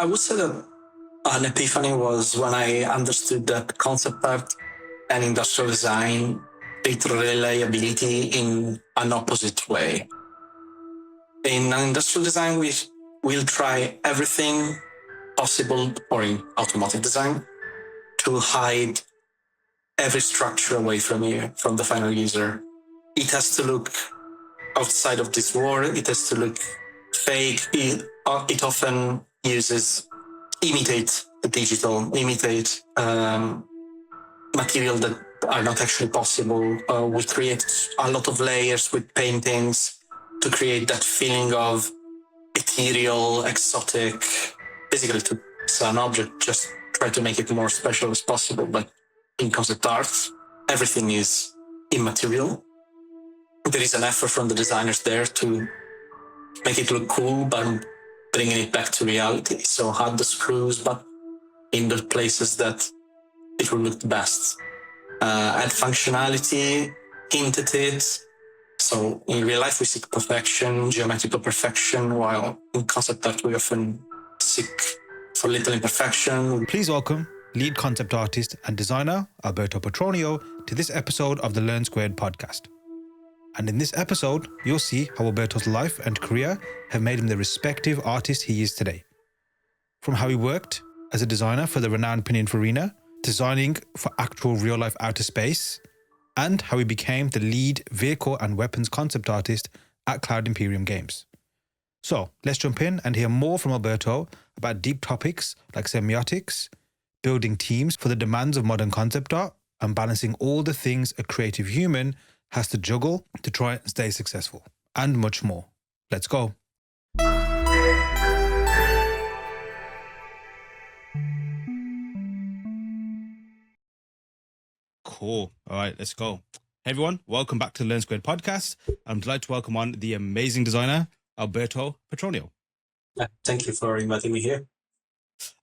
I would say that an epiphany was when I understood that concept art and industrial design treat reliability in an opposite way. In industrial design, we'll try everything possible, or in automotive design, to hide every structure away from you, from the final user. It has to look outside of this world. It has to look fake. It often imitate the digital, imitate material that are not actually possible. We create a lot of layers with paintings to create that feeling of ethereal, exotic. Basically, to sell an object, just try to make it more special as possible. But in concept art, everything is immaterial. There is an effort from the designers there to make it look cool, but bringing it back to reality. So hide the screws, but in the places that it will look the best. Add functionality, hint at it. So in real life, we seek perfection, geometrical perfection, while in concept art, we often seek for little imperfection. Please welcome lead concept artist and designer Alberto Petronio to this episode of the Learn Squared podcast. And in this episode, you'll see how Alberto's life and career have made him the respective artist he is today. From how he worked as a designer for the renowned Pininfarina, designing for actual real-life outer space, and how he became the lead vehicle and weapons concept artist at Cloud Imperium Games. So let's jump in and hear more from Alberto about deep topics like semiotics, building teams for the demands of modern concept art, and balancing all the things a creative human has to juggle to try and stay successful, and much more. Let's go. Cool. All right, let's go. Hey everyone, welcome back to the Learn Squared podcast. I'm delighted to welcome on the amazing designer, Alberto Petronio. Thank you for inviting me here.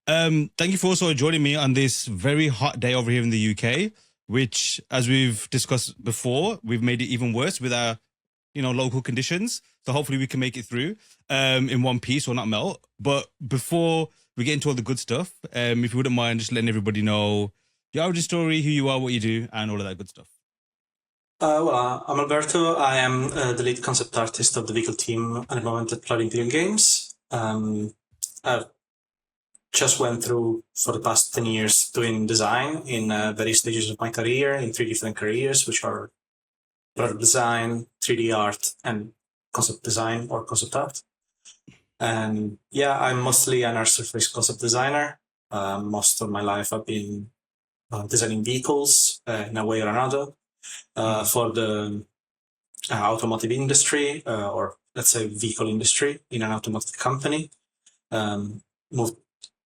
Thank you for also joining me on this very hot day over here in the UK, which, as we've discussed before, we've made it even worse with our, local conditions. So hopefully we can make it through in one piece or not melt. But before we get into all the good stuff, if you wouldn't mind just letting everybody know your origin story, who you are, what you do, and all of that good stuff. I'm Alberto. I am the lead concept artist of the vehicle team at the moment at Cloud Imperium Games. I've just went through for the past 10 years doing design in various stages of my career, in 3 different careers, which are product design, 3D art, and concept design or concept art. And I'm mostly an art surface concept designer. Most of my life I've been designing vehicles in a way or another for the automotive industry, or let's say vehicle industry in an automotive company.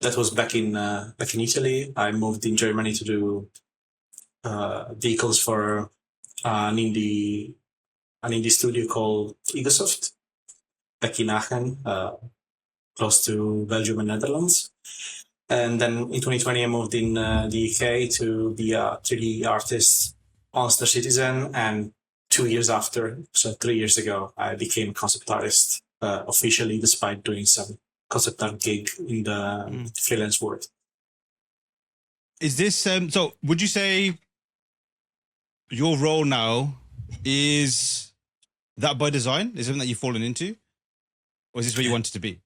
That was back in Italy. I moved in Germany to do vehicles for an indie studio called Egosoft back in Aachen, close to Belgium and Netherlands. And then in 2020, I moved in the UK to be a 3D artist, Monster Citizen. And 2 years after, so 3 years ago, I became a concept artist officially, despite doing some concept art gig in the freelance world. Is this, so would you say your role now is that by design? Is it something that you've fallen into? Or is this where you wanted to be?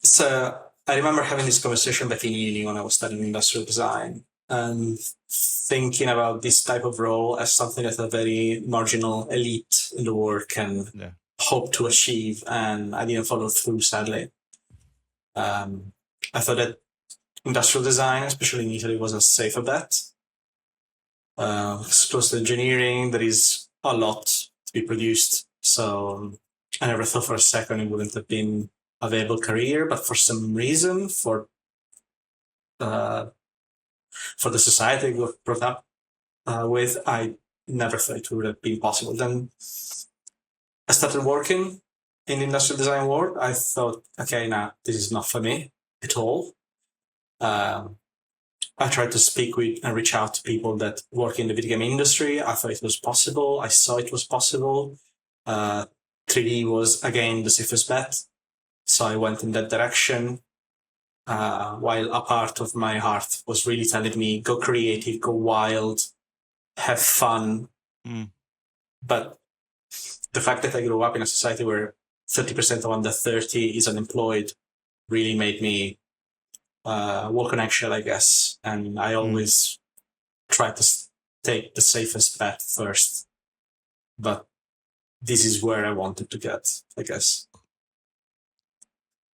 So I remember having this conversation back in uni when I was studying industrial design and thinking about this type of role as something that a very marginal elite in the world can hope to achieve. And I didn't follow through, sadly. I thought that industrial design, especially in Italy, was a safer bet. It's close to engineering. There is a lot to be produced. So I never thought for a second it wouldn't have been a viable career, but for some reason, for the society I got brought up with, I never thought it would have been possible. Then I started working in the industrial design world. I thought, okay, this is not for me at all. I tried to speak with and reach out to people that work in the video game industry. I thought it was possible. I saw it was possible. 3D was, again, the safest bet. So I went in that direction. while a part of my heart was really telling me, go creative, go wild, have fun. But the fact that I grew up in a society where 30% of under 30 is unemployed really made me walk on eggshell, I guess. And I always try to take the safest bet first. But this is where I wanted to get, I guess.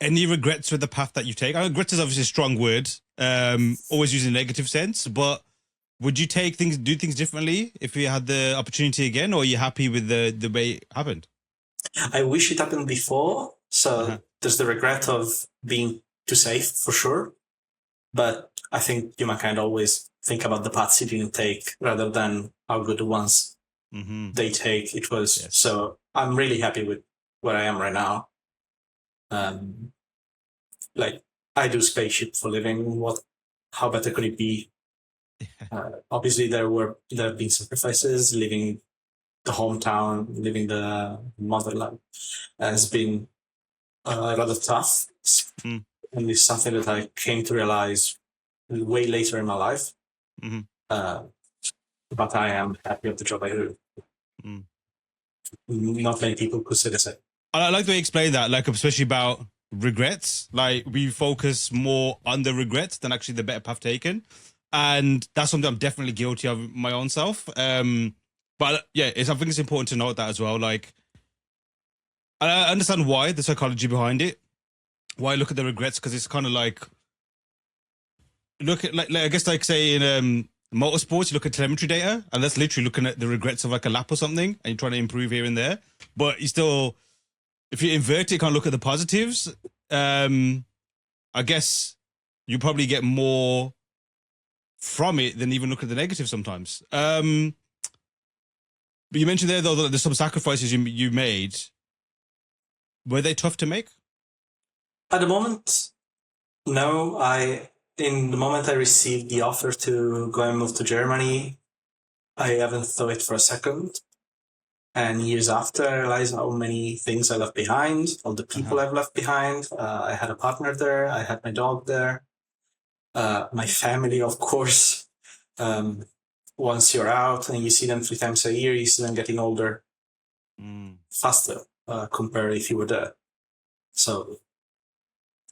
Any regrets with the path that you take? Regrets is obviously a strong word, always using a negative sense, but would you do things differently if you had the opportunity again, or are you happy with the way it happened? I wish it happened before. So there's the regret of being too safe, for sure. But I think humankind always think about the paths it didn't take rather than how good the ones they take it was. Yes. So I'm really happy with where I am right now. Like, I do spaceship for living. How better could it be? Obviously, there have been sacrifices. Leaving the hometown, leaving the motherland has been rather tough. And it's something that I came to realize way later in my life. But I am happy with the job I do. Not many people could say the same. I like the way you explain that, like, especially about regrets. Like, we focus more on the regrets than actually the better path taken. And that's something I'm definitely guilty of my own self. But yeah, I think it's important to note that as well. Like, I understand why, the psychology behind it, why I look at the regrets, because it's kind of like, I guess, like, say in motorsports, you look at telemetry data, and that's literally looking at the regrets of like a lap or something, and you're trying to improve here and there. But you still, if you invert it, you can't look at the positives. I guess you probably get more from it than even look at the negative sometimes. But you mentioned there, though, that there's some sacrifices you made. Were they tough to make? At the moment, no. In the moment I received the offer to go and move to Germany, I haven't thought it for a second. And years after, I realized how many things I left behind, all the people I've left behind. I had a partner there. I had my dog there. My family, of course. Once you're out and you see them 3 times a year, you see them getting older faster compared if you were there. So,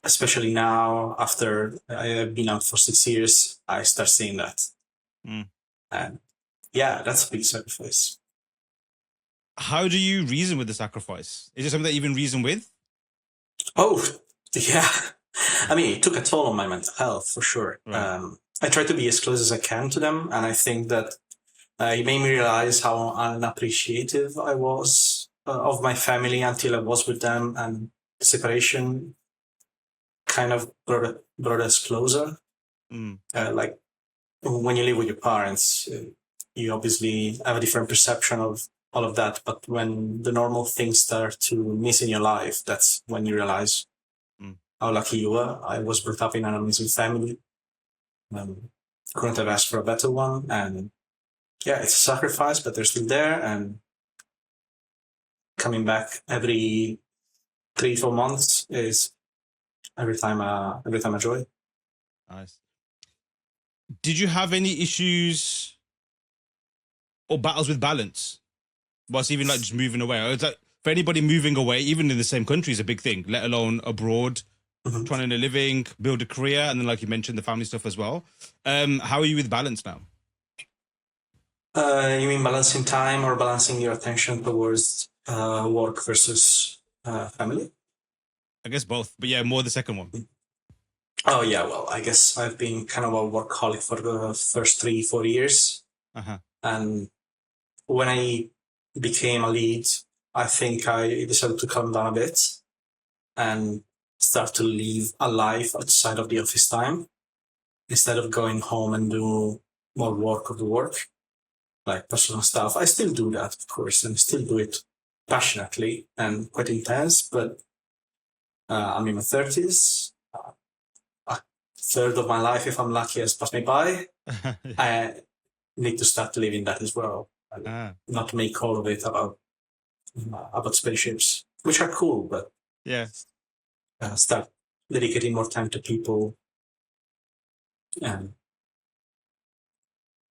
especially now, after I have been out for 6 years, I start seeing that. And yeah, that's a big sacrifice. How do you reason with the sacrifice? Is it something that you even reason with? Oh, yeah. I mean, it took a toll on my mental health, for sure. Right. I try to be as close as I can to them, and I think that it made me realize how unappreciative I was of my family until I was with them, and the separation kind of brought us closer. Like, when you live with your parents, you obviously have a different perception of all of that, but when the normal things start to miss in your life, that's when you realize how lucky you are. I was brought up in an amazing family. Couldn't have asked for a better one. And yeah, it's a sacrifice, but they're still there. And coming back every 3-4 months is every time a joy. Nice. Did you have any issues or battles with balance? Whilst even like just moving away? It's like, for anybody moving away, even in the same country, is a big thing, let alone abroad, trying to earn a living, build a career, and then, like you mentioned, the family stuff as well. How are you with balance now? You mean balancing time or balancing your attention towards work versus family? I guess both, but yeah, more the second one. Oh, yeah, well, I guess I've been kind of a workaholic for the first 3-4 years. And when I became a lead, I think I decided to calm down a bit and start to live a life outside of the office time instead of going home and do more work of the work, like personal stuff. I still do that, of course, and still do it passionately and quite intense, but I'm in my 30s. A third of my life, if I'm lucky, has passed me by. I need to start living that as well. Not make all of it about spaceships, which are cool, but yeah, start dedicating more time to people, and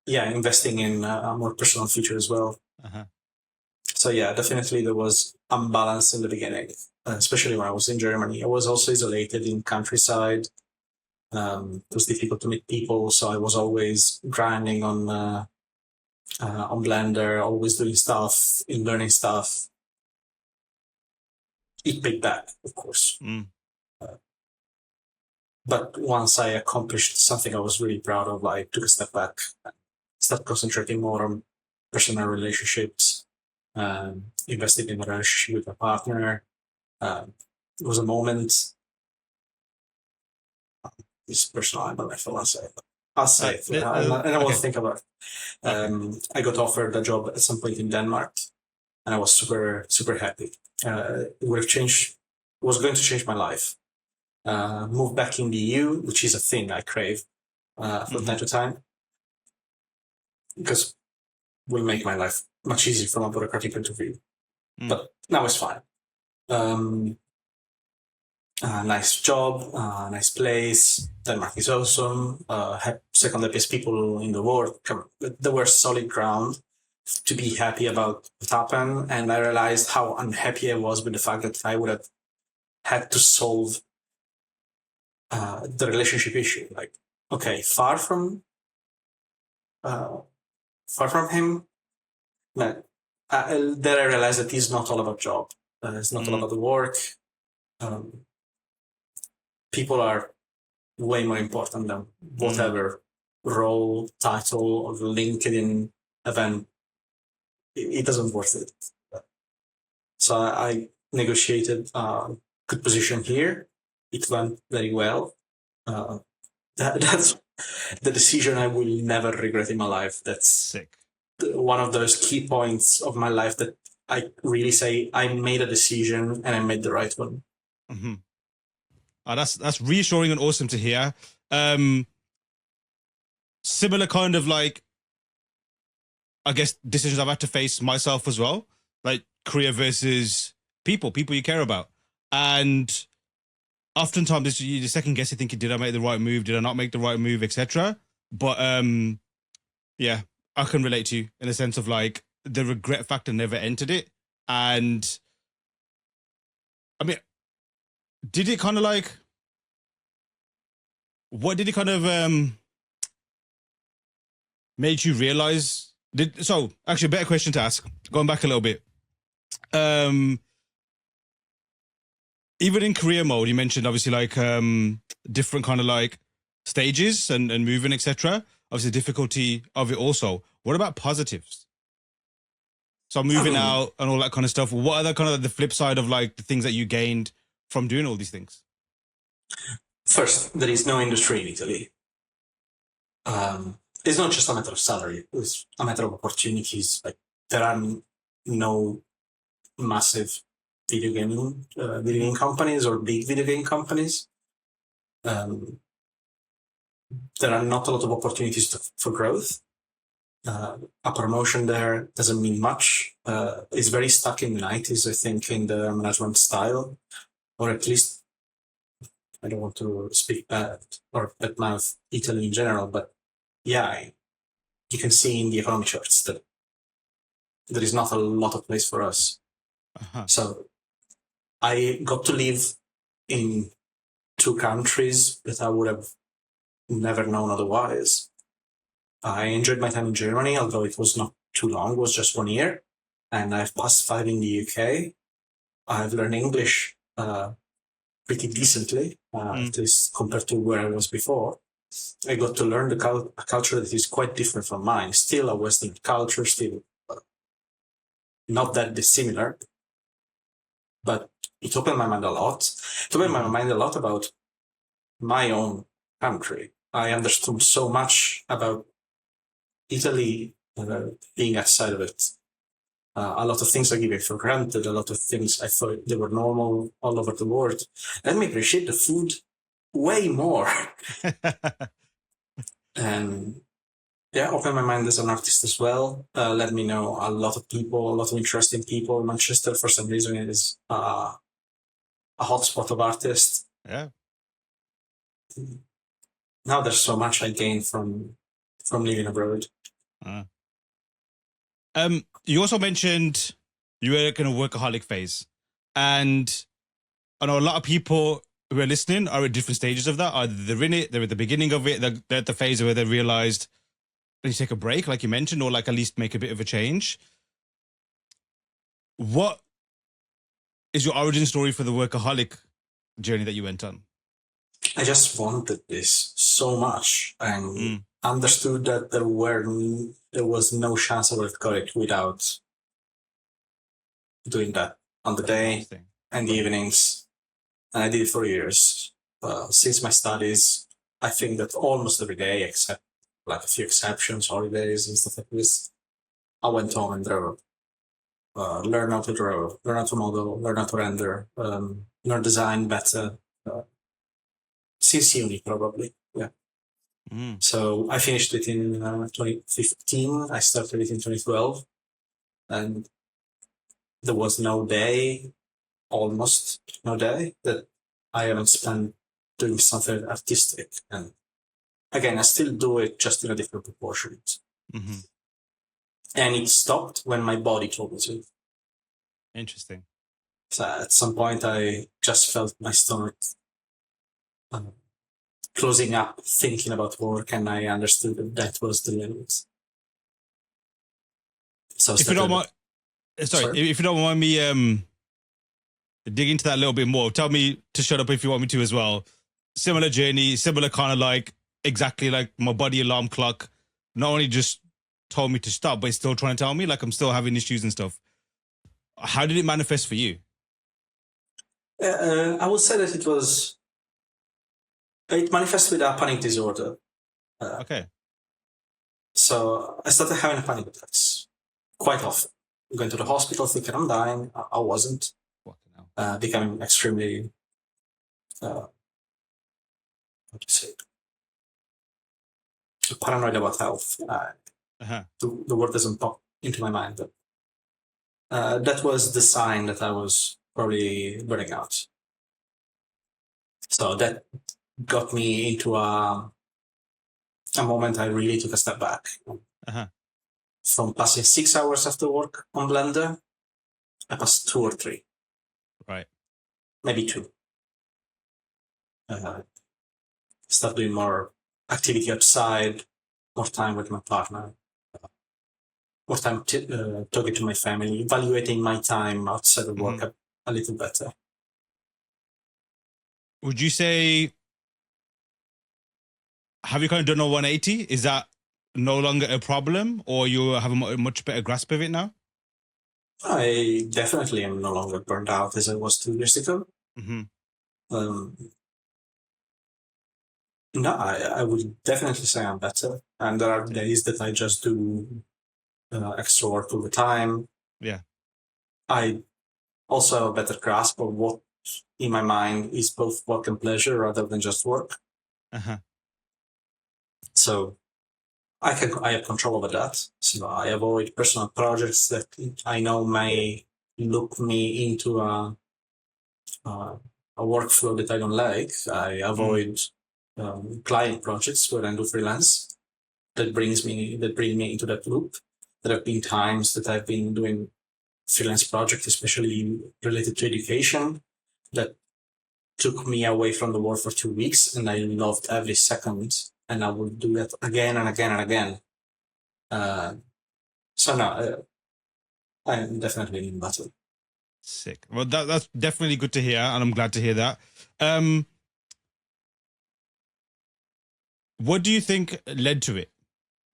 investing in a more personal future as well. Uh-huh. So yeah, definitely there was imbalance in the beginning, especially when I was in Germany. I was also isolated in countryside. It was difficult to meet people, so I was always grinding on Blender, always doing stuff, in learning stuff. It paid back, of course. But once I accomplished something I was really proud of, I took a step back, started concentrating more on personal relationships, invested in a relationship with my partner. It was a moment. It's personal, I don't know if I want to say it. I'll say it, and I won't think about it. I got offered a job at some point in Denmark, and I was super, super happy. It would have changed, was going to change my life. Move back in the EU, which is a thing I crave from time to time, because will make my life much easier from a bureaucratic point of view. But now it's fine. Nice job, nice place. Denmark is awesome. Second happiest people in the world. There were solid ground to be happy about what happened, and I realized how unhappy I was with the fact that I would have had to solve the relationship issue. Like, okay, far from him, but then I realized that it's not all about job. It's not all about the work. People are way more important than whatever role, title, or LinkedIn event. It doesn't worth it. So I negotiated a good position here. It went very well. That's the decision I will never regret in my life. That's sick. One of those key points of my life that I really say I made a decision and I made the right one. That's reassuring and awesome to hear. Similar kind of like, I guess, decisions I've had to face myself as well, like career versus people you care about. And oftentimes you second guess, you thinking, did I make the right move? Did I not make the right move, etc. But yeah, I can relate to you in the sense of like the regret factor never entered it. And I mean, did it kind of like, what did it kind of made you realize? So actually a better question to ask, going back a little bit. Even in career mode, you mentioned obviously like different kind of like stages and moving, etc. Obviously the difficulty of it also. What about positives? So moving out and all that kind of stuff. What are the kind of the flip side of like the things that you gained from doing all these things? First, there is no industry in Italy. It's not just a matter of salary. It's a matter of opportunities. Like there are no massive video game companies or big video game companies. There are not a lot of opportunities for growth. A promotion there doesn't mean much. It's very stuck in the 90s, I think, in the management style, or at least, I don't want to speak bad or badmouth Italy in general, but yeah, you can see in the economy charts that there is not a lot of place for us. So I got to live in two countries that I would have never known otherwise. I enjoyed my time in Germany, although it was not too long, it was just 1 year. And I've passed 5 in the UK. I've learned English pretty decently, at least compared to where I was before. I got to learn a culture that is quite different from mine. Still a Western culture, still not that dissimilar. But it opened my mind a lot. It opened my mind a lot about my own country. I understood so much about Italy being outside of it. A lot of things I give it for granted. A lot of things I thought they were normal all over the world. Let me appreciate the food way more. And yeah, opened my mind as an artist as well. Let me know a lot of people, a lot of interesting people. Manchester, for some reason, is a hotspot of artists. Yeah. now there's so much I gained from living abroad. You also mentioned you were in a workaholic phase, and I know a lot of people who are listening are at different stages of that. Either they're in it, they're at the beginning of it, they're at the phase where they realized they need to take a break, like you mentioned, or like at least make a bit of a change. What is your origin story for the workaholic journey that you went on? I just wanted this so much and understood that there was no chance I would have got it without doing that on the day and the evenings. And I did it for years. Since my studies, I think that almost every day, except like a few exceptions, holidays and stuff like this, I went home and drew. Learn how to draw, learn how to model, learn how to render, learn design better. Since uni, probably, yeah. So I finished it in 2015. I started it in 2012, and there was no day, almost no day, that I haven't spent doing something artistic. And again, I still do it just in a different proportion. And it stopped when my body told me to. Interesting. So at some point, I just felt my stomach closing up, thinking about work, and I understood that was the limit. So if you don't mind, if you don't mind me dig into that a little bit more, tell me to shut up if you want me to as well. Similar journey, similar kind of like exactly like my body alarm clock. Not only just told me to stop, but it's still trying to tell me like I'm still having issues and stuff. How did it manifest for you? I would say that it manifests with a panic disorder. Okay. So I started having panic attacks quite often. Going to the hospital thinking I'm dying. I wasn't. Becoming extremely, how to say, paranoid about health. The word doesn't pop into my mind, but that was the sign that I was probably burning out. So that got me into a moment I really took a step back. From passing 6 hours after work on Blender, I passed 2 or 3. Right. Maybe 2. Start doing more activity outside, more time with my partner, more time talking to my family, evaluating my time outside of work a little better. Would you say, have you kind of done a 180? Is that no longer a problem, or you have a much better grasp of it now? I definitely am no longer burned out as I was 2 years ago. No, I would definitely say I'm better. And there are days that I just do extra work all the time. Yeah. I also have a better grasp of what in my mind is both work and pleasure rather than just work. So I have control over that. So I avoid personal projects that I know may look me into a workflow that I don't like. I avoid client projects where I do freelance that bring me into that loop. There have been times that I've been doing freelance projects, especially related to education, that took me away from the work for 2 weeks, and I loved every second, and I would do that again and again and again. So no, I'm definitely in battle. Sick. Well, that's definitely good to hear, and I'm glad to hear that. What do you think led to it?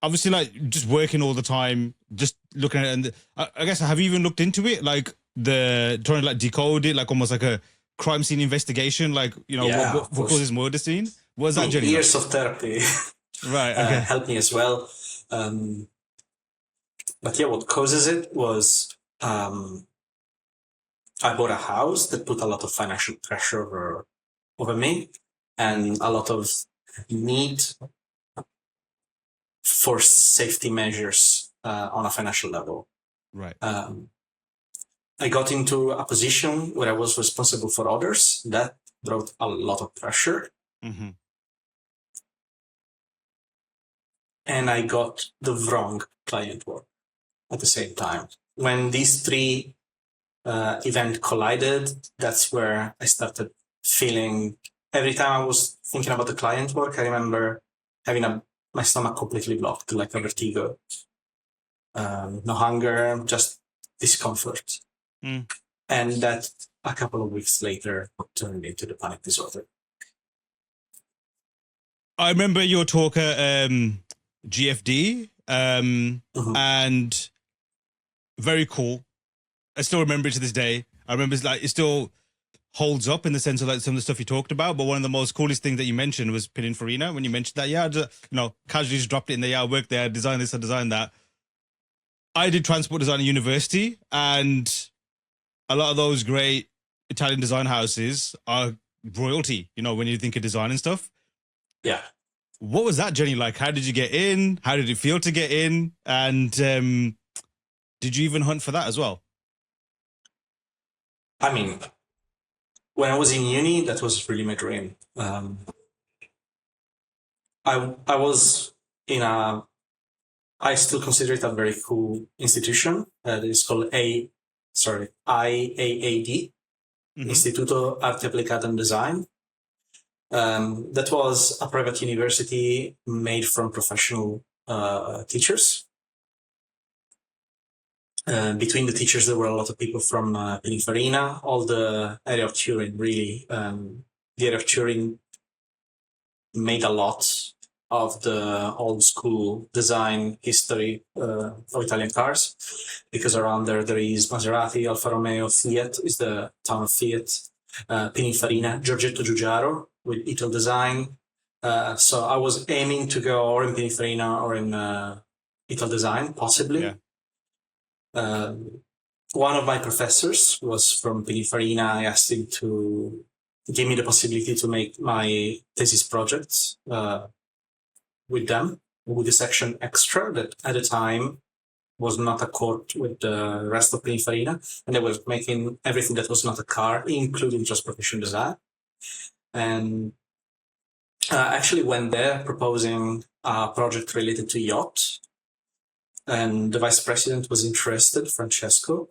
Obviously, like just working all the time, just looking at it, and I guess, have you even looked into it? Like trying to like decode it, like almost like a crime scene investigation, like, you know, what causes murder scene? What was that journey? Years of therapy, right? Okay. Helped me as well. But yeah, what causes it was I bought a house that put a lot of financial pressure over me, and a lot of need for safety measures on a financial level. Right. I got into a position where I was responsible for others. That brought a lot of pressure. and I got the wrong client work at the same time. When these three events collided, that's where I started feeling, every time I was thinking about the client work, I remember having my stomach completely blocked, like a vertigo. No hunger, just discomfort. Mm. And that a couple of weeks later turned into the panic disorder. I remember your talk at GFD, and very cool. I still remember it to this day. I remember it still holds up in the sense of like some of the stuff you talked about. But one of the most coolest things that you mentioned was Pininfarina. When you mentioned that, I just, casually just dropped it in there. I worked there, I designed this, I designed that. I did transport design at university, and a lot of those great Italian design houses are royalty, when you think of design and stuff. Yeah. What was that journey like? How did you get in? How did it feel to get in? And did you even hunt for that as well? I mean, when I was in uni, that was really my dream. I was in I still consider it a very cool institution. It's called IAAD, Istituto Arte Applicata and Design. That was a private university made from professional teachers. Between the teachers, there were a lot of people from Pininfarina, all the area of Turin, really. The area of Turin made a lot of the old school design history of Italian cars, because around there is Maserati, Alfa Romeo, Fiat is the town of Fiat, Pininfarina, Giorgetto Giugiaro with Ital Design. So I was aiming to go or in Pininfarina or in Ital Design, possibly. Yeah. One of my professors was from Pininfarina. I asked him to give me the possibility to make my thesis project with them, with the section extra that at the time was not a court with the rest of Pininfarina, and they were making everything that was not a car, including transportation design. And actually went there proposing a project related to yacht, and the vice president was interested, Francesco,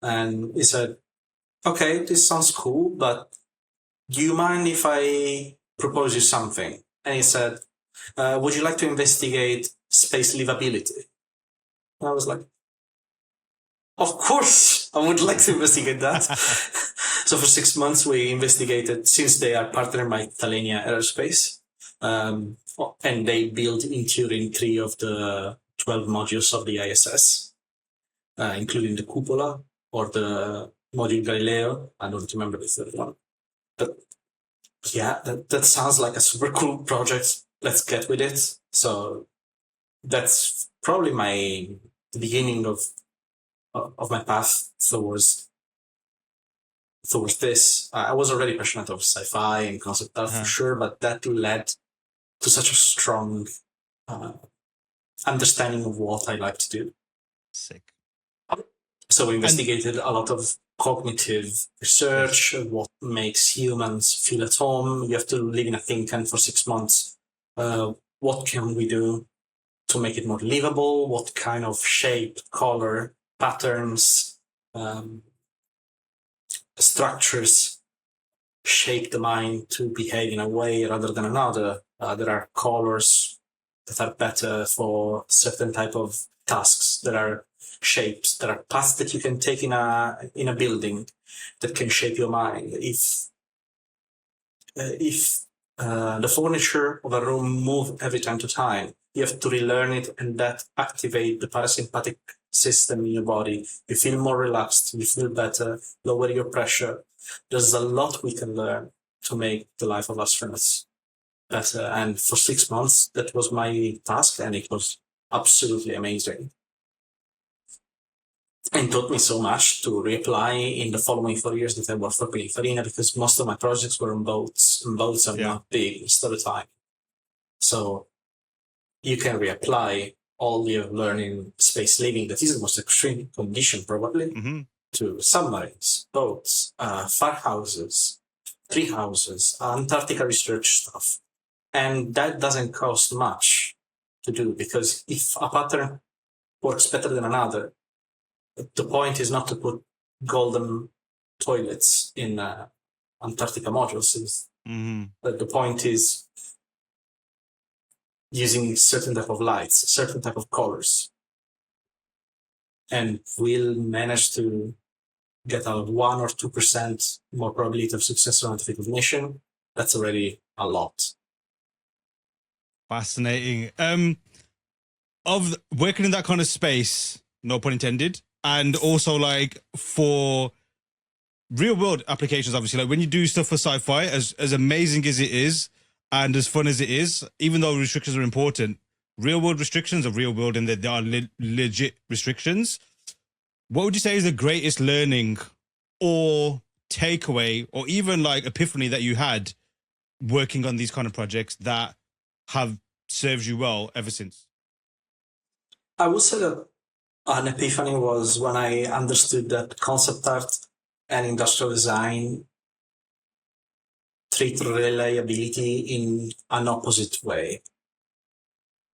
and he said, okay, this sounds cool, but do you mind if I propose you something? And he said, would you like to investigate space livability? And I was like, of course, I would like to investigate that. So for 6 months, we investigated, since they are partnered by Talenia Aerospace, and they built in Turin 3 of the 12 modules of the ISS, including the cupola or the module Galileo. I don't remember the third one. But yeah, that sounds like a super cool project. Let's get with it. So that's probably the beginning of my path towards this. I was already passionate of sci-fi and concept art for sure, but that led to such a strong understanding of what I like to do. Sick. So we investigated a lot of cognitive research, what makes humans feel at home. You have to live in a think tank for 6 months. What can we do to make it more livable? What kind of shape, color, patterns, structures shape the mind to behave in a way rather than another? There are colors that are better for certain type of tasks. There are shapes, there are paths that you can take in a building that can shape your mind. If the furniture of a room move every time to time, you have to relearn it, and that activate the parasympathetic system in your body. You feel more relaxed, you feel better, lower your pressure. There's a lot we can learn to make the life of astronauts better. And for 6 months, that was my task, and it was absolutely amazing. And taught me so much to reapply in the following 4 years that I worked for Pininfarina, because most of my projects were on boats, and boats are not big most of the time. So you can reapply all your learning space living, that is the most extreme condition probably, to submarines, boats, farmhouses, tree houses, Antarctica research stuff. And that doesn't cost much to do, because if a pattern works better than another, the point is not to put golden toilets in Antarctica modules. The point is using certain type of lights, certain type of colors, and we'll manage to get a 1 or 2% more probability of success on a difficult mission. That's already a lot. Fascinating. Of working in that kind of space, no pun intended, and also like for real world applications, obviously, like when you do stuff for sci-fi, as amazing as it is and as fun as it is, even though restrictions are important, real world restrictions are real world and they are legit restrictions. What would you say is the greatest learning or takeaway or even like epiphany that you had working on these kind of projects that have served you well ever since? I would say that an epiphany was when I understood that concept art and industrial design treat reliability in an opposite way.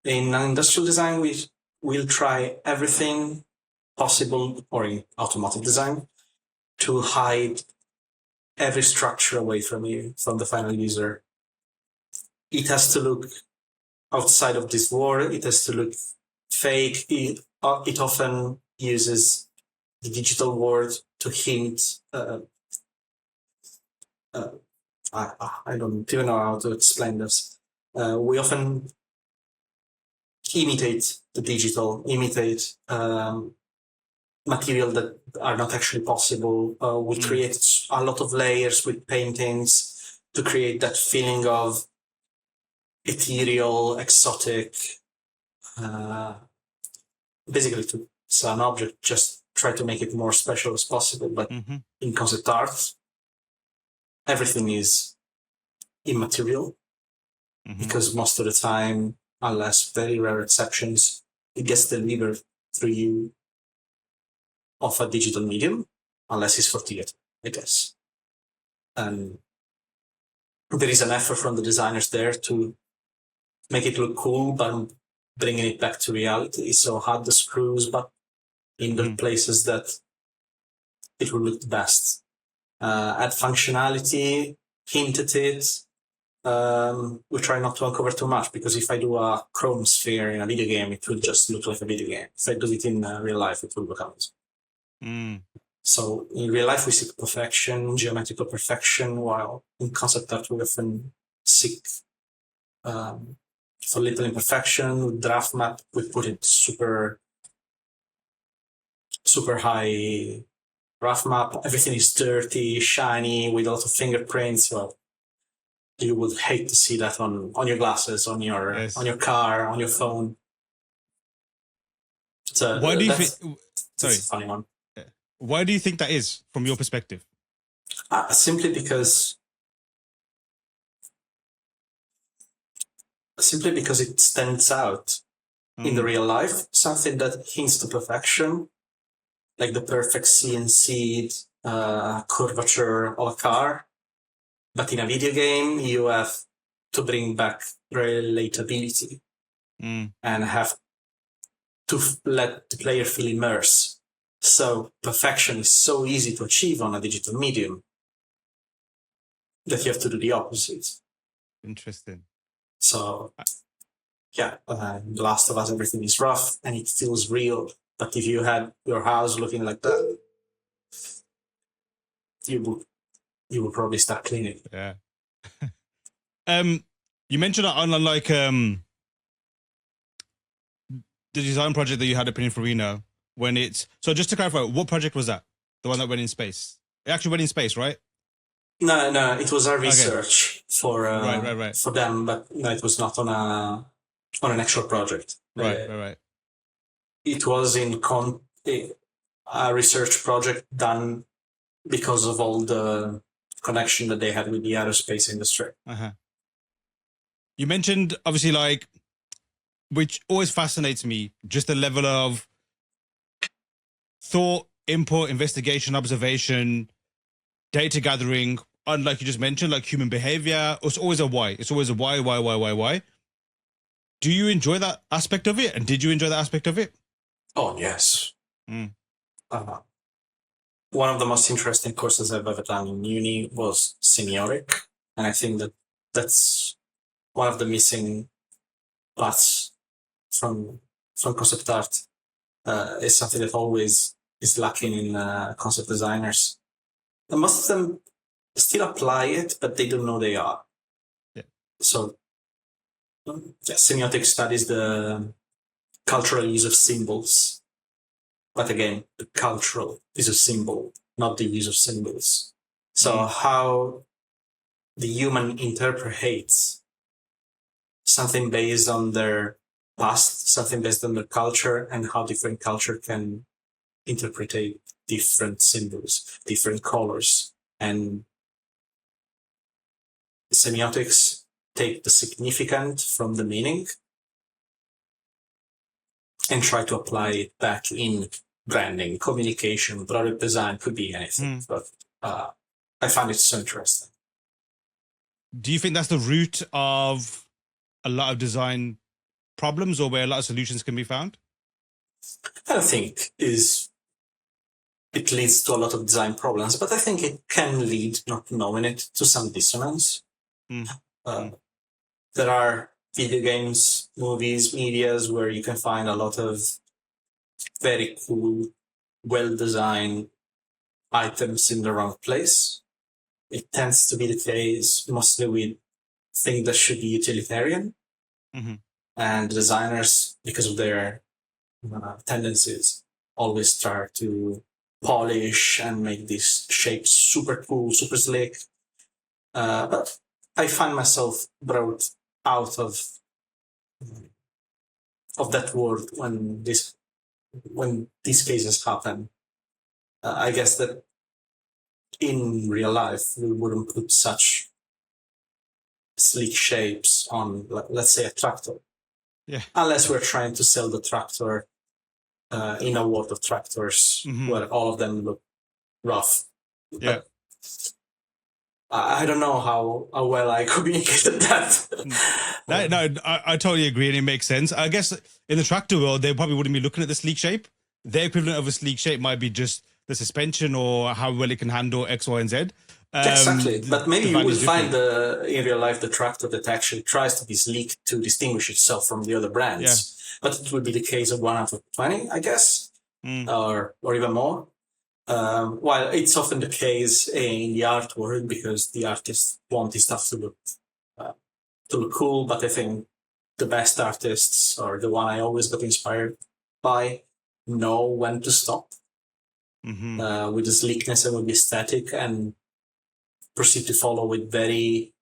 In an industrial design, we will try everything possible, or in automotive design, to hide every structure away from you, from the final user. It has to look outside of this world. It has to look fake. It often uses the digital world to hint. I don't even know how to explain this. We often imitate the digital, imitate material that are not actually possible. We create a lot of layers with paintings to create that feeling of ethereal, exotic. Basically, to sell an object, just try to make it more special as possible. But in concept art, everything is immaterial because most of the time, unless very rare exceptions, it gets delivered through you of a digital medium, unless it's for theater, I guess. And there is an effort from the designers there to make it look cool, but bringing it back to reality. So hard the screws, but in the places that it will look the best. Add functionality, hint at it. We try not to uncover too much, because if I do a chrome sphere in a video game, it will just look like a video game. If I do it in real life, it will look amazing. So in real life, we seek perfection, geometrical perfection, while in concept art, we often seek for little imperfection. With draft map, we put it super high rough map. Everything is dirty, shiny, with a lot of fingerprints. Well, you would hate to see that on your glasses, on your car, on your phone. So why do you think? Sorry, it's a funny one. Why do you think that is, from your perspective? Simply because it stands out in the real life. Something that hints to perfection, like the perfect CNC curvature of a car. But in a video game, you have to bring back relatability and have to let the player feel immersed. So perfection is so easy to achieve on a digital medium that you have to do the opposite. Interesting. So, yeah, The Last of Us, everything is rough and it feels real. But if you had your house looking like that, you would probably start cleaning. Yeah. You mentioned on like the design project that you had at Pininfarina, when it's, so just to clarify, what project was that? The one that went in space? It actually went in space, right? No, it was our research for right. for them, but no, it was not on an actual project. Right. It was a research project done because of all the connection that they had with the aerospace industry. You mentioned, obviously, like, which always fascinates me, just the level of thought, input, investigation, observation, data gathering, and like you just mentioned, like human behavior. It's always a why. It's always a why. Do you enjoy that aspect of it? And did you enjoy that aspect of it? Oh, yes. Mm. One of the most interesting courses I've ever done in uni was semiotic. And I think that that's one of the missing parts from concept art. Is something that always is lacking in concept designers. And most of them still apply it, but they don't know they are. Yeah. So, semiotics studies the cultural use of symbols. But again, the cultural use of symbol, not the use of symbols. So how the human interprets something based on their past, something based on their culture, and how different culture can interpret different symbols, different colors. And semiotics take the significant from the meaning and try to apply it back in branding, communication, product design, could be anything. But I find it so interesting. Do you think that's the root of a lot of design problems, or where a lot of solutions can be found? I don't think it leads to a lot of design problems, but I think it can lead, not knowing it, to some dissonance. There are video games, movies, medias where you can find a lot of very cool, well-designed items in the wrong place. It tends to be the case mostly with things that should be utilitarian. And designers, because of their tendencies, always try to polish and make these shapes super cool, super slick. But I find myself brought out of that world when these cases happen. I guess that in real life we wouldn't put such sleek shapes on, let's say, a tractor. Yeah. Unless we're trying to sell the tractor in a world of tractors where all of them look rough. Yeah. But I don't know how well I communicated that. No, I totally agree, and it makes sense. I guess in the tractor world, they probably wouldn't be looking at the sleek shape. Their equivalent of a sleek shape might be just the suspension or how well it can handle X, Y, and Z. Exactly, but maybe you will find different. in real life the tractor that actually tries to be sleek to distinguish itself from the other brands. Yeah. But it will be the case of 1 out of 20, I guess, or even more. While it's often the case in the art world because the artists want this stuff to look cool. But I think the best artists, or the one I always got inspired by, know when to stop with the sleekness and with the aesthetic, and proceed to follow with very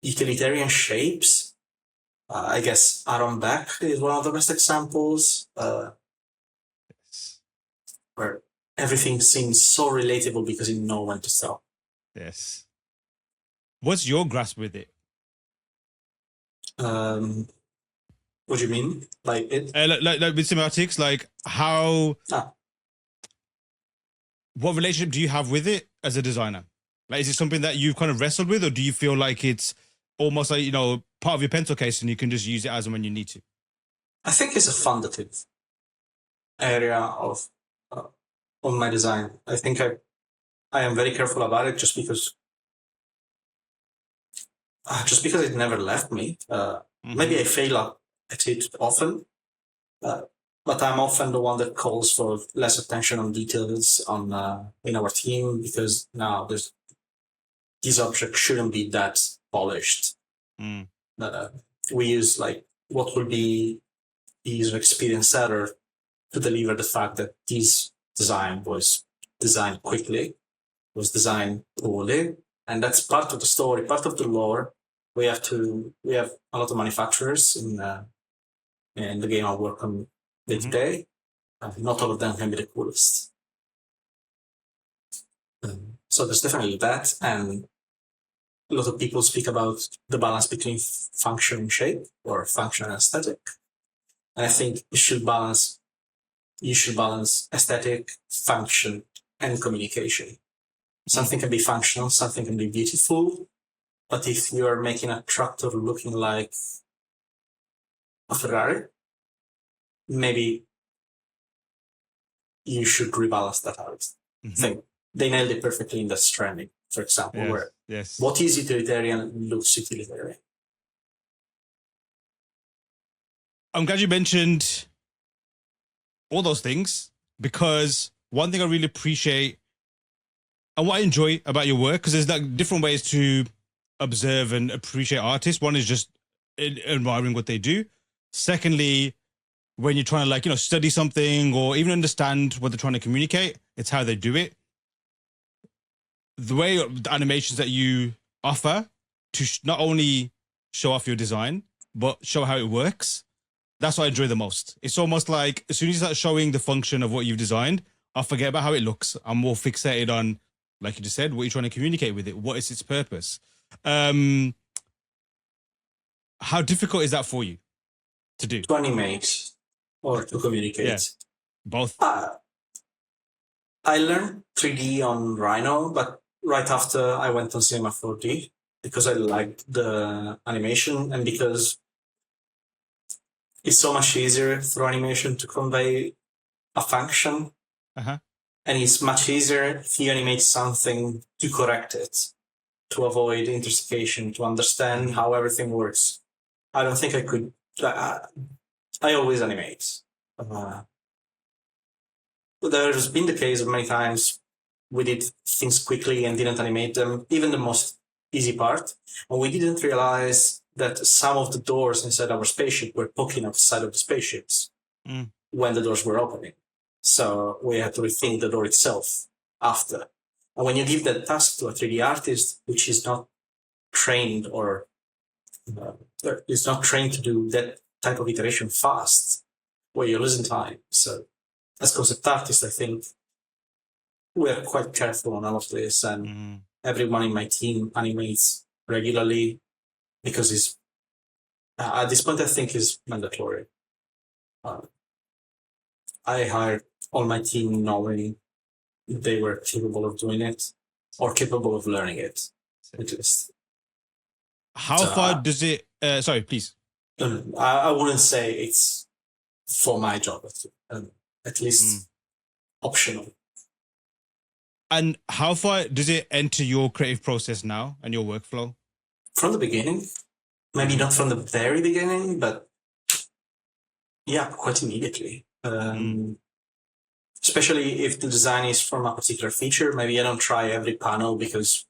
utilitarian shapes. I guess Aaron Beck is one of the best examples, where everything seems so relatable because you know when to stop. Yes. What's your grasp with it? What do you mean? Like it? Like with semiotics, like how... What relationship do you have with it as a designer? Like, is it something that you've kind of wrestled with, or do you feel like it's almost like, part of your pencil case and you can just use it as and when you need to? I think it's a fundative area of my design. I think I am very careful about it just because it never left me. Maybe I fail at it often, but I'm often the one that calls for less attention on details in our team, because now these objects shouldn't be that polished. We use what will be the user experience error to deliver the fact that this design was designed quickly, was designed poorly, and that's part of the story, part of the lore. We have a lot of manufacturers in the game I work on day to day. Not all of them can be the coolest. So there's definitely that, and a lot of people speak about the balance between function and shape, or function and aesthetic. And I think you should balance aesthetic, function, and communication. Something can be functional, something can be beautiful, but if you're making a tractor looking like a Ferrari, maybe you should rebalance that out. I think they nailed it perfectly in Death Stranding, for example, where what is utilitarian looks utilitarian. I'm glad you mentioned all those things, because one thing I really appreciate and what I enjoy about your work, because there's like different ways to observe and appreciate artists. One is just admiring what they do. Secondly, when you're trying to, like, study something or even understand what they're trying to communicate, it's how they do it. The way the animations that you offer to not only show off your design, but show how it works, that's what I enjoy the most. It's almost like as soon as you start showing the function of what you've designed, I'll forget about how it looks. I'm more fixated on, like you just said, what you're trying to communicate with it. What is its purpose? How difficult is that for you to do? To animate or to communicate? Yeah, both. I learned 3D on Rhino, but right after I went on Cinema 4D because I liked the animation and because it's so much easier through animation to convey a function. And it's much easier if you animate something to correct it, to avoid intersection, to understand how everything works. I don't think I could. I always animate. There's been the case of many times we did things quickly and didn't animate them, even the most easy part. And we didn't realize that some of the doors inside our spaceship were poking outside of the spaceships when the doors were opening. So we had to rethink the door itself after. And when you give that task to a 3D artist, which is not trained or is not trained to do that type of iteration fast, where you're losing time. So as concept artists, I think we're quite careful on all of this, and everyone in my team animates regularly because it's at this point I think is mandatory. I hired all my team knowing they were capable of doing it or capable of learning it, at least. How far does it... sorry, please. I wouldn't say it's for my job, at least optional. And how far does it enter your creative process now and your workflow? From the beginning. Maybe not from the very beginning, but yeah, quite immediately. Especially if the design is from a particular feature. Maybe I don't try every panel because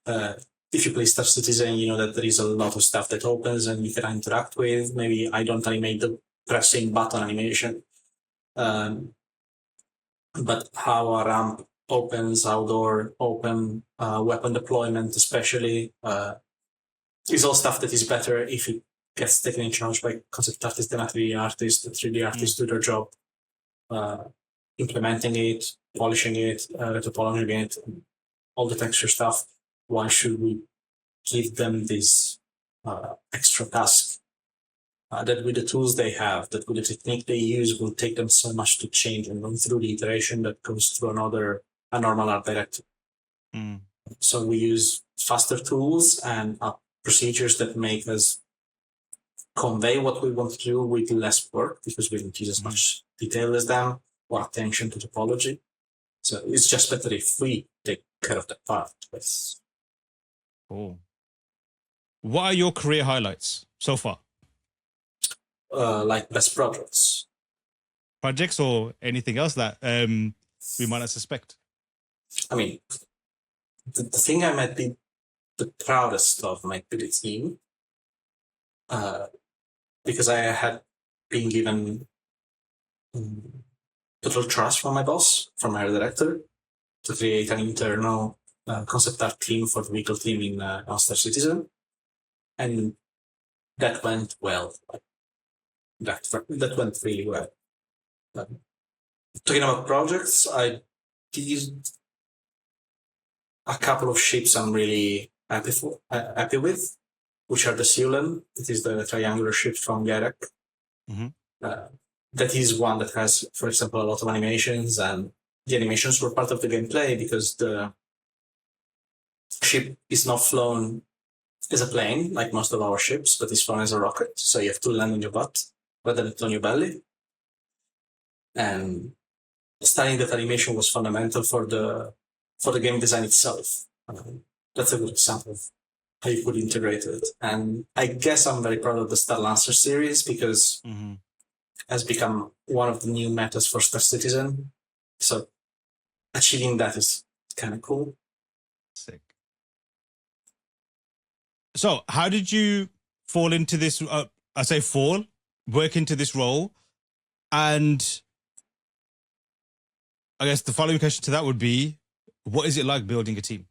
if you play Star Citizen, you know that there is a lot of stuff that opens and you can interact with. Maybe I don't animate the pressing button animation. But how a ramp opens, how door open, weapon deployment especially, is all stuff that is better if it gets taken in charge by concept artists than a 3D artist. The 3D artists do their job implementing it, polishing it, topologizing it, all the texture stuff. Why should we give them this extra task that with the tools they have, that with the technique they use, will take them so much to change and run through the iteration that goes through a normal art director. So we use faster tools and procedures that make us convey what we want to do with less work because we don't use as much detail as them or attention to topology. So it's just better if we take care of that part. Cool. What are your career highlights so far? Like best projects. Projects or anything else that we might not suspect? I mean, the thing I might be the proudest of might be the team. Because I had been given total trust from my boss, from my director, to create an internal concept art team for the vehicle team in Star Citizen. And that went well. That went really well. Talking about projects, I did a couple of ships I'm really happy with, which are the Sealand. It is the triangular ship from Garek. That is one that has, for example, a lot of animations, and the animations were part of the gameplay because the ship is not flown is a plane, like most of our ships, but this one is a rocket. So you have to land on your butt rather than on your belly. And studying that animation was fundamental for the game design itself. That's a good example of how you could integrate it. And I guess I'm very proud of the Star Lancer series because it has become one of the new metas for Star Citizen. So achieving that is kind of cool. Sick. So how did you fall into this? I say fall, work into this role. And I guess the following question to that would be, what is it like building a team?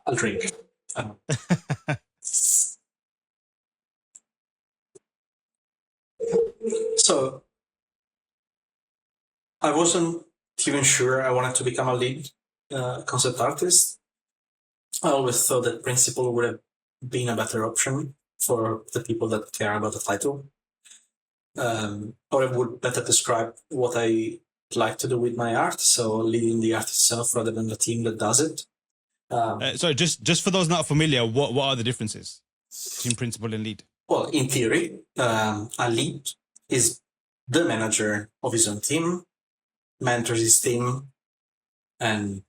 I'll drink. So I wasn't even sure I wanted to become a lead concept artist. I always thought that principal would have been a better option for the people that care about the title. Or it would better describe what I like to do with my art. So leading the art itself rather than the team that does it. So just for those not familiar, what are the differences between principal and lead? Well, in theory, a lead is the manager of his own team, mentors his team, and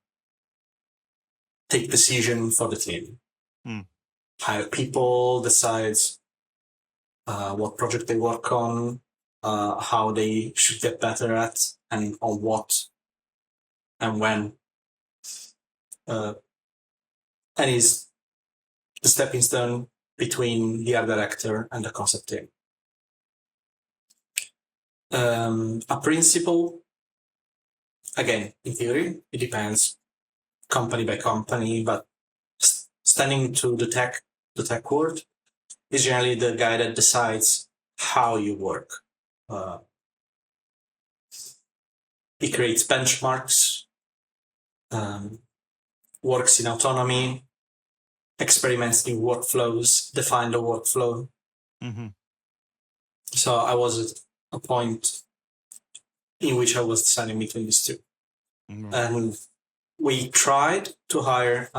take decision for the team. Hire people, decides what project they work on, how they should get better at, and on what and when. And is the stepping stone between the art director and the concept team. A principal, again, in theory, it depends company by company, but standing to the tech world is generally the guy that decides how you work. He creates benchmarks, works in autonomy, experiments new workflows, define the workflow. So I was at a point in which I was deciding between these two. And we tried to hire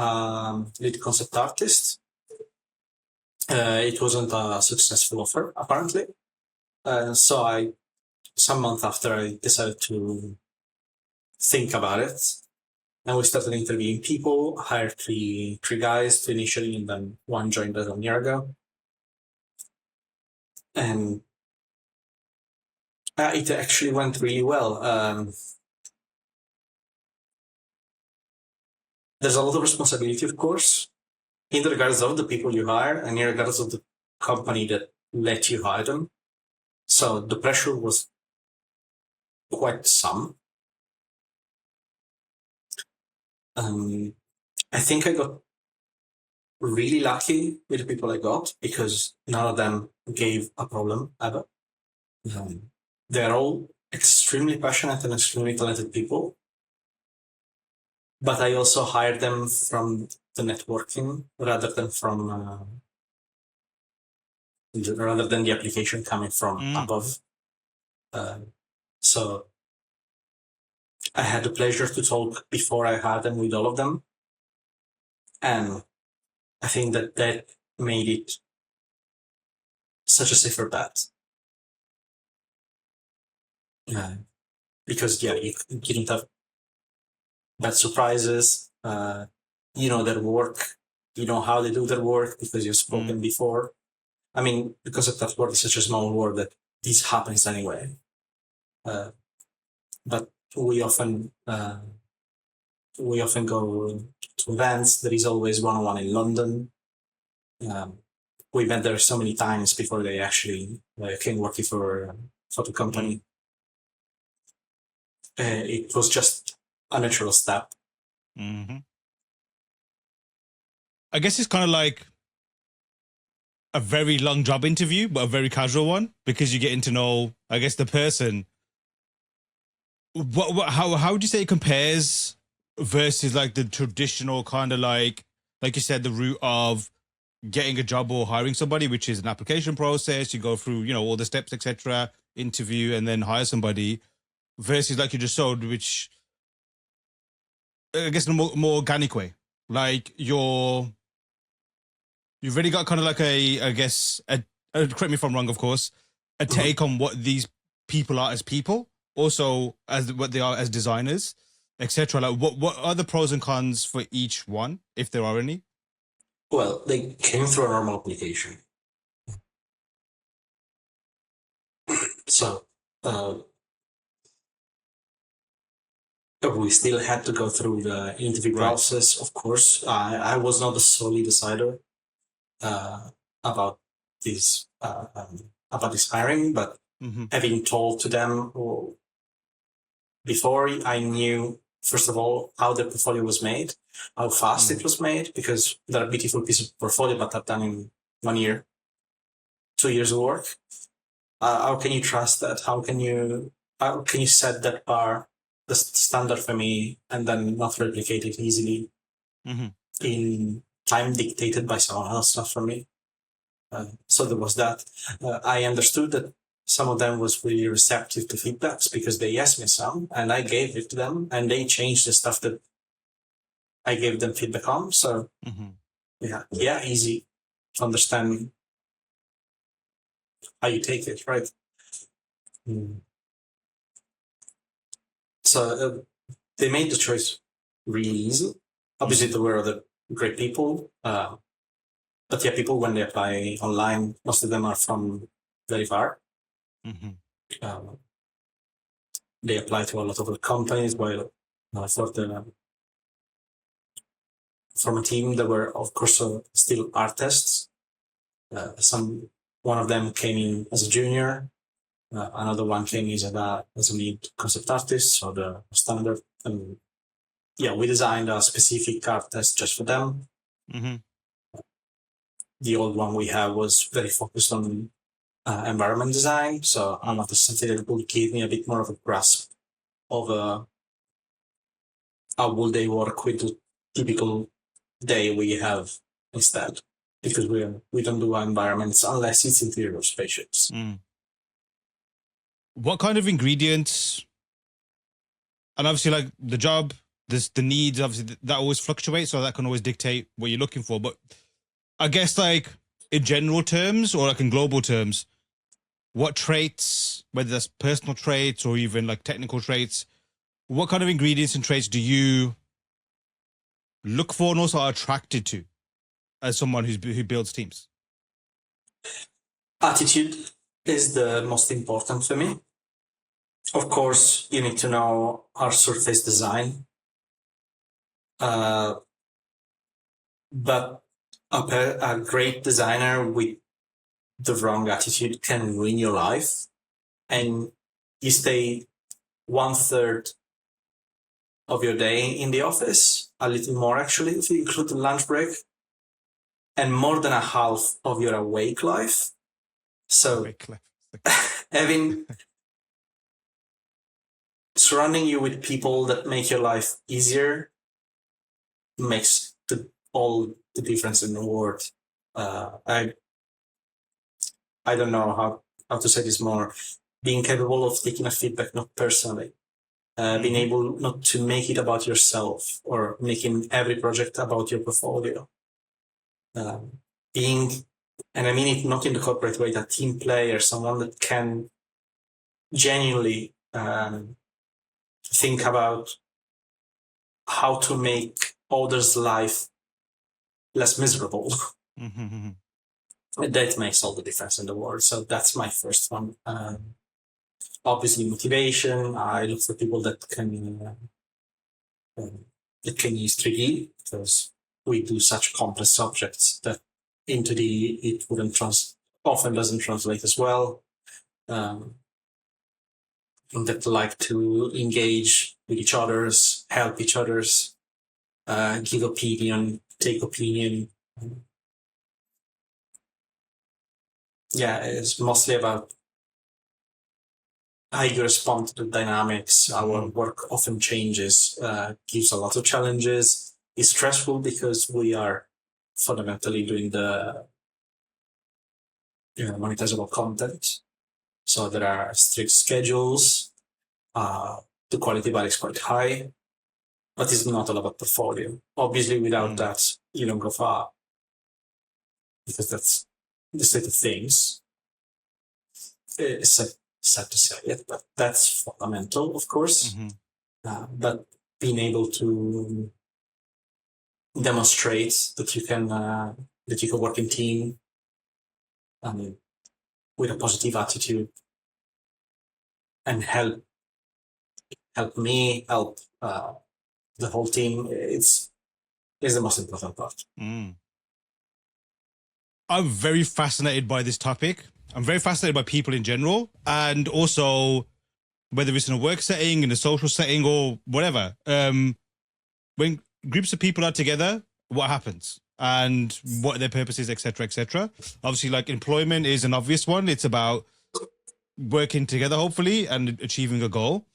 lead concept artist. It wasn't a successful offer, apparently. So some month after, I decided to think about it. And we started interviewing people, hired three guys initially, and then one joined us a year ago. And it actually went really well. There's a lot of responsibility, of course, in regards of the people you hire and in regards of the company that let you hire them. So the pressure was quite some. I think I got really lucky with the people I got because none of them gave a problem ever. They're all extremely passionate and extremely talented people. But I also hired them from the networking rather than the application coming from above. So I had the pleasure to talk before I hired them with all of them. And I think that made it such a safer bet. Because you didn't have bad surprises. You know their work. You know how they do their work because you've spoken before. I mean, because of that work is such a small world that this happens anyway. But we often go to events. There is always one-on-one in London. We met there so many times before they actually came working for the company. It was just a natural step. I guess it's kind of like a very long job interview, but a very casual one because you're getting to know, I guess, the person. How would you say it compares versus like the traditional kind of like you said, the route of getting a job or hiring somebody, which is an application process. You go through, all the steps, etc., interview, and then hire somebody, versus like you just showed, which I guess in a more organic way. Like you've already got kind of like I guess, correct me if I'm wrong, of course, a take on what these people are as people, also as what they are as designers, etc. Like what are the pros and cons for each one, if there are any? Well, they came through a normal application. So we still had to go through the interview process, of course. I was not the solely decider about this hiring, but having told to them before, I knew, first of all, how the portfolio was made, how fast it was made, because they're a beautiful piece of portfolio, but I've done in 1 year, 2 years of work. How can you trust that? How can you set that bar, the standard for me, and then not replicate it easily in time dictated by someone else, not for me? So there was that. I understood that some of them was really receptive to feedbacks because they asked me some, and I gave it to them, and they changed the stuff that I gave them feedback on. So yeah, easy to understand how you take it, right? So they made the choice really easy. Obviously, there were other great people, but yeah, people when they apply online, most of them are from very far. They apply to a lot of other companies, while from a team, there were, of course, still artists. One of them came in as a junior. Another one came in as a lead concept artist, so the standard. And yeah, we designed a specific art test just for them. The old one we have was very focused on environment design, so I wanted something that would give me a bit more of a grasp of how would they work with the typical day we have instead, because we don't do environments unless it's interior spaceships. What kind of ingredients? And obviously, like the job, the needs, obviously that always fluctuates, so that can always dictate what you're looking for. But I guess, like in general terms or like in global terms, what traits, whether that's personal traits or even like technical traits, what kind of ingredients and traits do you look for and also are attracted to as someone who builds teams? Attitude is the most important for me. Of course, you need to know our surface design, but a great designer with the wrong attitude can ruin your life, and you stay 1/3 of your day in the office, a little more actually if you include the lunch break, and more than a half of your awake life. So surrounding you with people that make your life easier makes all the difference in the world. I don't know how to say this more. Being capable of taking a feedback not personally, being able not to make it about yourself or making every project about your portfolio. Being, and I mean it not in the corporate way, a team player, someone that can genuinely think about how to make others' life less miserable. That makes all the difference in the world. So that's my first one. Obviously, motivation. I look for people that can use 3D, because we do such complex subjects that in 2D it often doesn't translate as well. That like to engage with each other's, help each other's, give opinion, take opinion. Yeah, it's mostly about how you respond to the dynamics. Our work often changes, gives a lot of challenges. It's stressful because we are fundamentally doing the monetizable content. So there are strict schedules. The quality bar is quite high. but it's not all about portfolio. Obviously, without that, you don't go far, because that's the state of things. It's sad to say it, but that's fundamental, of course. But being able to demonstrate that you can work in team, with a positive attitude, and help me help the whole team, is the most important part. I'm very fascinated by this topic. I'm very fascinated by people in general, and also whether it's in a work setting, in a social setting, or whatever. When groups of people are together, what happens and what their purpose is, etc., etc. Obviously, like employment is an obvious one. It's about working together, hopefully, and achieving a goal.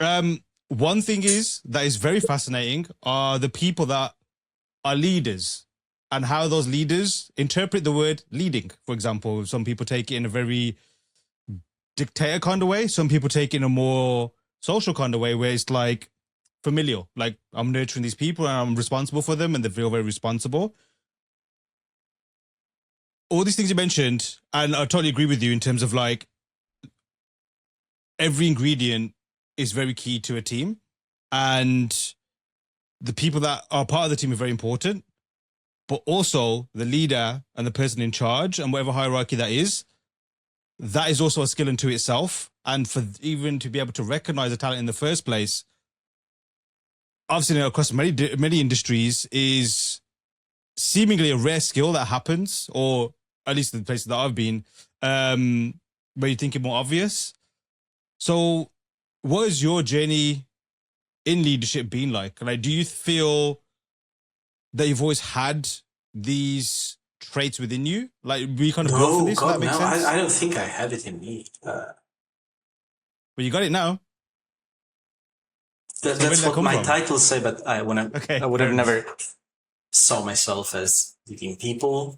One thing that is very fascinating are the people that are leaders and how those leaders interpret the word leading. For example, some people take it in a very dictator kind of way. Some people take it in a more social kind of way, where it's like familial, like I'm nurturing these people and I'm responsible for them and they feel very responsible. All these things you mentioned, and I totally agree with you in terms of like every ingredient is very key to a team, and the people that are part of the team are very important, but also the leader and the person in charge and whatever hierarchy that is also a skill unto itself. And for even to be able to recognize the talent in the first place, I've seen it across many industries, is seemingly a rare skill that happens, or at least in the places that I've been, where you think it more obvious. So what has your journey in leadership been like? Like, do you feel that you've always had these traits within you? Like, we kind of built for this, God, that makes no, sense? I don't think I have it in me. But you got it now. That's what my titles say, but I would have never saw myself as leading people.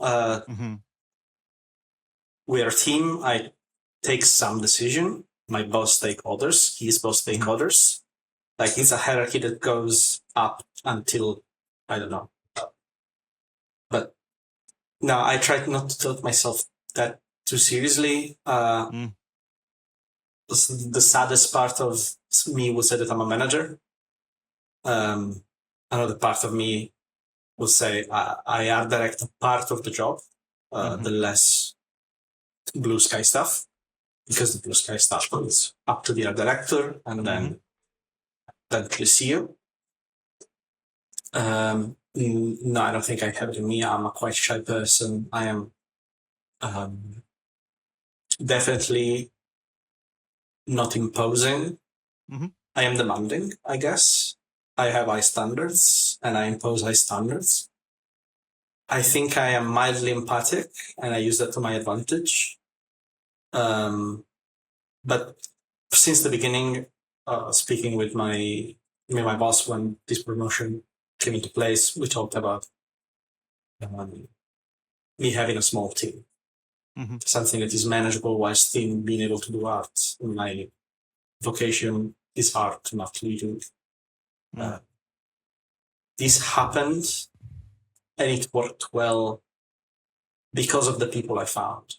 We are a team. I take some decision. My boss take others. His boss take others. Like, it's a hierarchy that goes up until, I don't know. But no, I try not to take myself that too seriously. The saddest part of me would say that I'm a manager. Another part of me would say I art direct a part of the job, the less blue sky stuff, because the blue sky stuff is up to the art director and then to the CEO. No, I don't think I have it in me. I'm a quite shy person. I am definitely not imposing. I am demanding, I guess. I have high standards and I impose high standards. I think I am mildly empathic and I use that to my advantage. But since the beginning, speaking with my boss when this promotion came into place, we talked about me having a small team, something that is manageable while still being able to do art. My vocation is art, not leading. This happened and it worked well because of the people I found.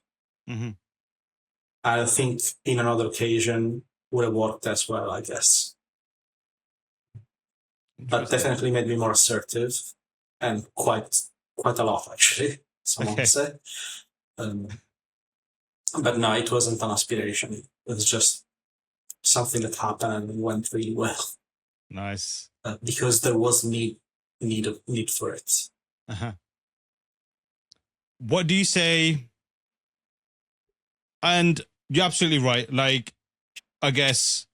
I think in another occasion would have worked as well, I guess. But definitely made me more assertive, and quite a lot, actually, someone would say. But no, it wasn't an aspiration. It was just something that happened and went really well. Nice. Because there was need for it. What do you say? And you're absolutely right. Like, I guess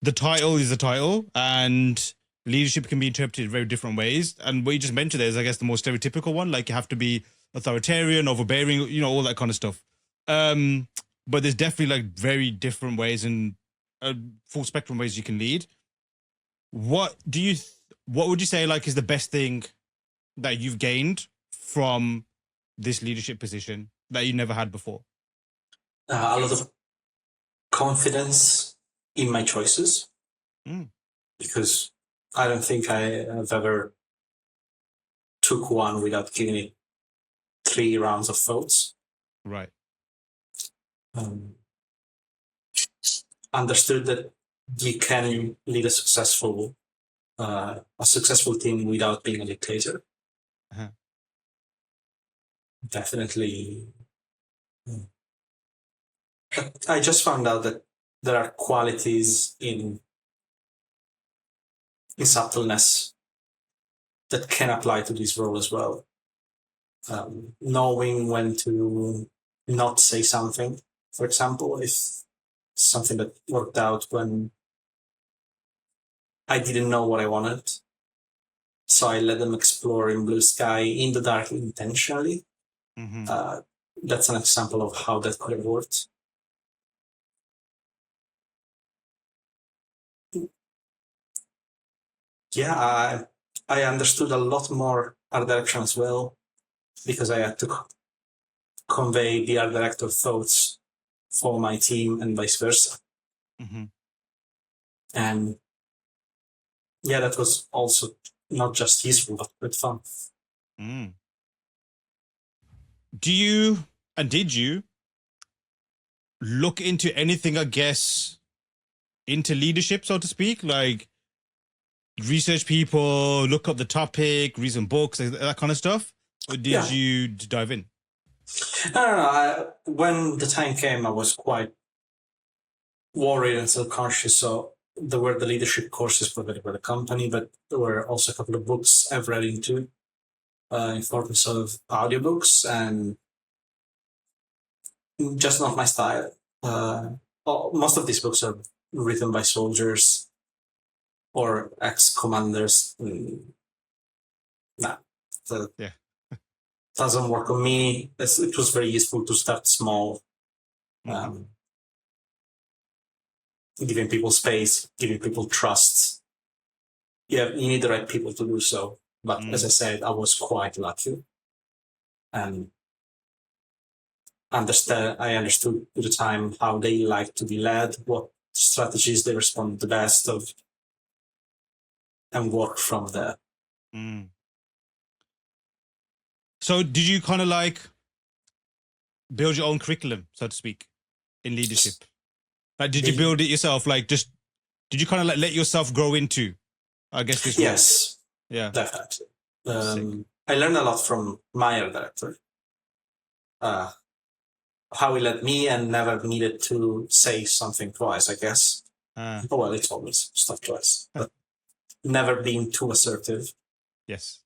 the title is the title, and leadership can be interpreted very different ways. And what you just mentioned there is, I guess, the more stereotypical one. Like, you have to be authoritarian, overbearing, all that kind of stuff. But there's definitely like very different ways and full spectrum ways you can lead. What would you say like is the best thing that you've gained from this leadership position that you never had before? A lot of confidence in my choices, because I don't think I have ever took one without giving it 3 rounds of thoughts. Right. Understood that you can lead a successful team without being a dictator. Uh-huh. Definitely. I just found out that there are qualities in subtleness that can apply to this role as well. Knowing when to not say something, for example, if something that worked out when I didn't know what I wanted. So I let them explore in blue sky in the dark intentionally. Mm-hmm. That's an example of how that could have worked. Yeah, I understood a lot more art direction as well, because I had to convey the art director thoughts for my team and vice versa. Mm-hmm. And yeah, that was also not just useful, but good fun. Mm. Did you look into anything, I guess, into leadership, so to speak? Like research people, look up the topic, read some books, that kind of stuff? Or did you dive in? No. When the time came, I was quite worried and self-conscious. So there were the leadership courses provided by the company, but there were also a couple of books I've read into in forms of audiobooks, and just not my style. Most of these books are written by soldiers or ex-commanders. Yeah. Doesn't work on me. It was very useful to start small, giving people space, giving people trust. Yeah, you need the right people to do so. But as I said, I was quite lucky, and I understood at the time how they like to be led, what strategies they respond the best of, and work from there. Mm. So did you kind of like build your own curriculum, so to speak, in leadership? Like, did you build it yourself? Like, did you kind of like let yourself grow into, I guess, this role? Yes. Yeah. Definitely. I learned a lot from my art director. How he led me and never needed to say something twice, I guess. Well, it's always stuff twice, but never being too assertive. Yes.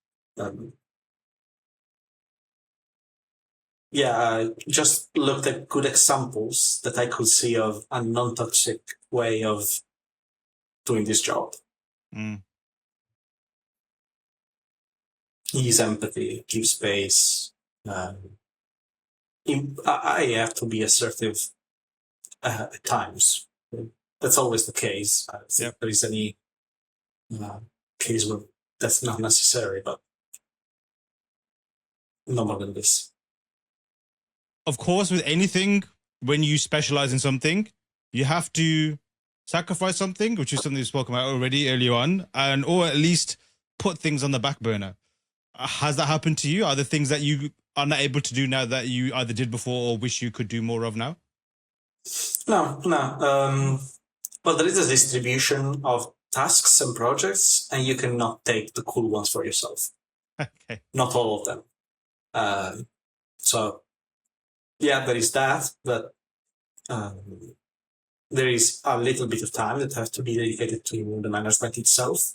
I just looked at good examples that I could see of a non-toxic way of doing this job. Use empathy, give space. I have to be assertive at times. That's always the case. I don't think there is any case where that's not necessary, but no more than this. Of course, with anything, when you specialize in something, you have to sacrifice something, which is something we spoke about already earlier on, or at least put things on the back burner. Has that happened to you? Are there things that you are not able to do now that you either did before or wish you could do more of now? No. But there is a distribution of tasks and projects, and you cannot take the cool ones for yourself. Okay. Not all of them. So, yeah, there is that, but there is a little bit of time that has to be dedicated to the management itself,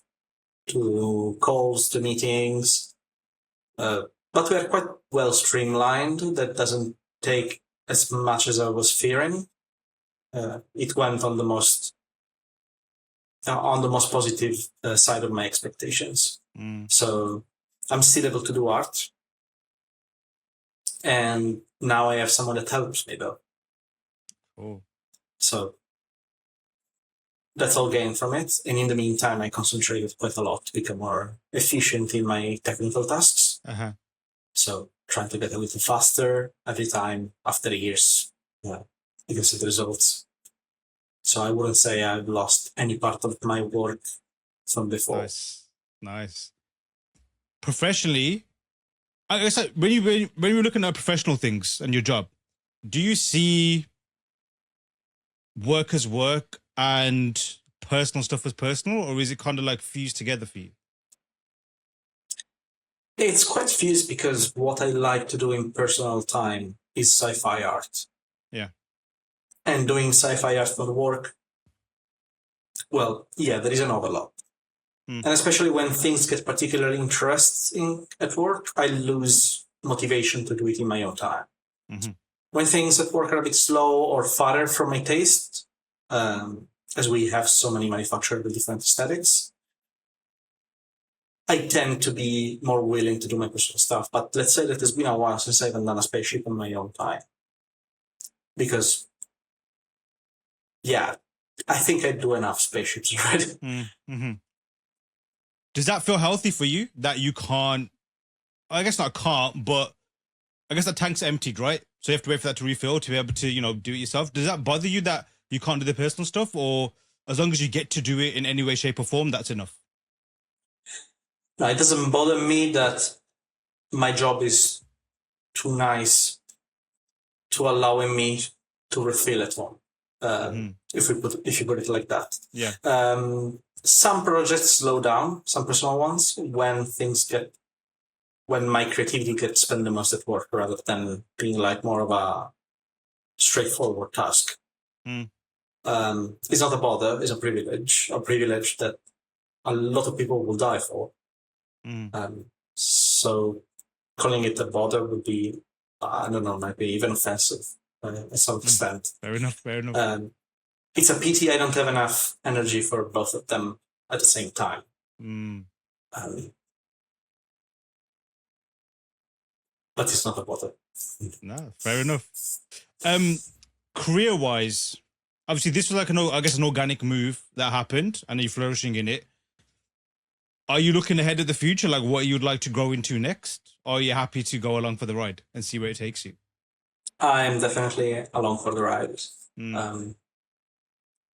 to calls, to meetings. But we are quite well streamlined. That doesn't take as much as I was fearing. It went on the most positive side of my expectations. So I'm still able to do art, and now I have someone that helps me though. Oh. So that's all gained from it. And in the meantime, I concentrated quite a lot to become more efficient in my technical tasks. So trying to get a little faster every time after years. You can see the results. So I wouldn't say I've lost any part of my work from before. Nice. Professionally, I guess when you're looking at professional things and your job, do you see work as work and personal stuff as personal, or is it kind of like fused together for you? It's quite fused because what I like to do in personal time is sci-fi art. Yeah. And doing sci-fi art for work, well, yeah, there is an overlap. And especially when things get particularly interesting at work, I lose motivation to do it in my own time. Mm-hmm. When things at work are a bit slow or farther from my taste, as we have so many manufacturers with different aesthetics, I tend to be more willing to do my personal stuff. But let's say that it's been a while since I haven't done a spaceship on my own time. Because, yeah, I think I do enough spaceships already. Mm-hmm. Does that feel healthy for you that you can't, I guess not can't, but I guess the tank's emptied, right? So you have to wait for that to refill to be able to, do it yourself. Does that bother you that you can't do the personal stuff, or as long as you get to do it in any way, shape or form, that's enough? No, it doesn't bother me that my job is too nice to allowing me to refill at home. If you put it like that. Yeah. Some projects slow down, some personal ones, when my creativity gets spent the most at work rather than being like more of a straightforward task. It's not a bother, it's a privilege that a lot of people will die for. So calling it a bother would be, I don't know, might be even offensive at some extent. Fair enough. It's a pity I don't have enough energy for both of them at the same time. But it's not a bother. No, fair enough. Career-wise, obviously this was like an organic move that happened, and you're flourishing in it. Are you looking ahead at the future, like what you'd like to grow into next? Or are you happy to go along for the ride and see where it takes you? I'm definitely along for the ride.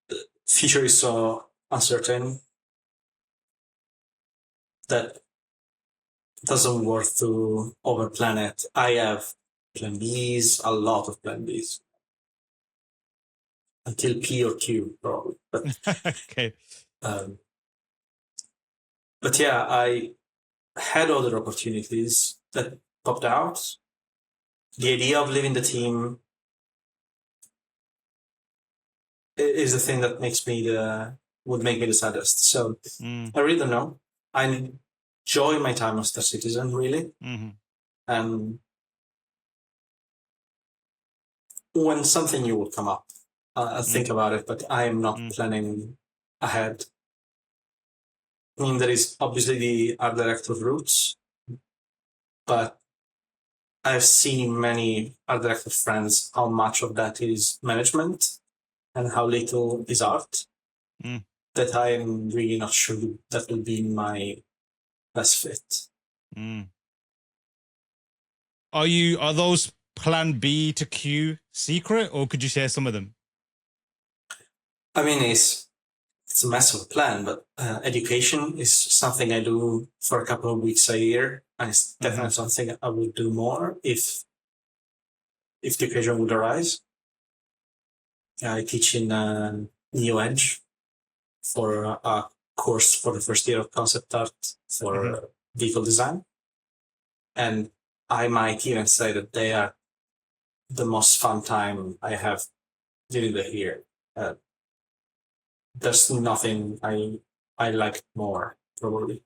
The future is so uncertain that it doesn't worth to overplan it. I have plan Bs, a lot of plan Bs. Until P or Q, probably. But, okay. But yeah, I had other opportunities that popped out. The idea of leaving the team is the thing that would make me the saddest. So I really don't know. I enjoy my time as Star Citizen, really. And when something new will come up, I'll think about it, but I am not planning ahead. I mean, there is obviously the art director routes, but I've seen many art director friends how much of that is management and how little is art. That I am really not sure that will be my best fit. Are those plan B to Q secret, or could you share some of them? I mean, it's a massive plan, but education is something I do for a couple of weeks a year, and it's definitely something I would do more if the occasion would arise. I teach in New Edge for a course for the first year of concept art for vehicle design, and I might even say that they are the most fun time I have during the year. There's nothing I like more, probably.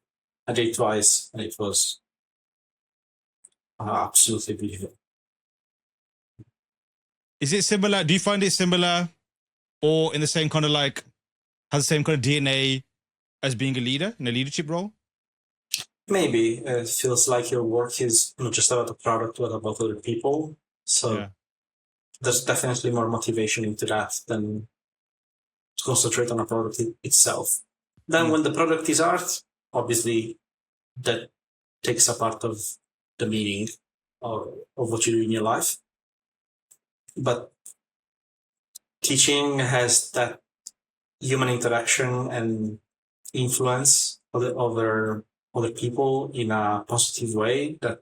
I did it twice, and it was absolutely beautiful. Is it similar? Do you find it similar, or in the same kind of like, has the same kind of DNA as being a leader in a leadership role? Maybe it feels like your work is not just about the product, but about other people. So there's definitely more motivation into that than to concentrate on a product itself. Then when the product is art, obviously that takes a part of the meaning of what you do in your life. But teaching has that human interaction, and influence other people in a positive way that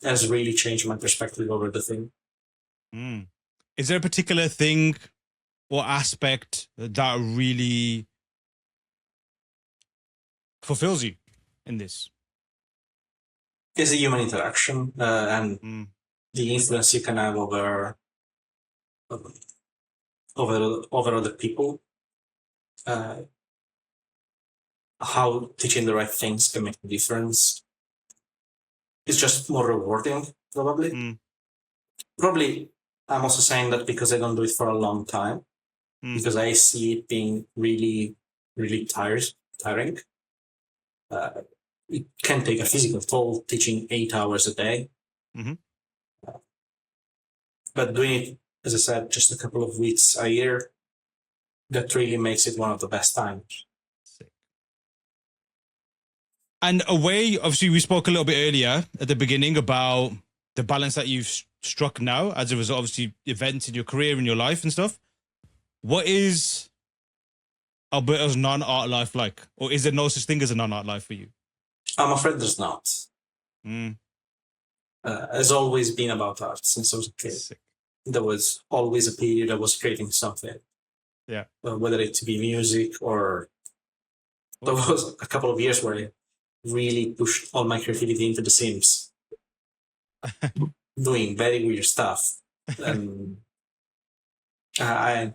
has really changed my perspective over the thing. Is there a particular thing or aspect that really fulfills you in this? It's the human interaction and the influence you can have over other people. How teaching the right things can make a difference. It's just more rewarding, probably. Probably, I'm also saying that because I don't do it for a long time, because I see it being really, really tiring. It can take a physical toll teaching 8 hours a day. But doing it, as I said, just a couple of weeks a year, that really makes it one of the best times. And obviously, we spoke a little bit earlier at the beginning about the balance that you've struck now as a result of obviously events in your career, in your life and stuff. What is Alberto's non-art life like? Or is there no such thing as a non-art life for you? I'm afraid there's not. It's always been about art since I was a kid. There was always a period I was creating something. Yeah. Whether it to be music or there was a couple of years where I really pushed all my creativity into The Sims. Doing very weird stuff. And I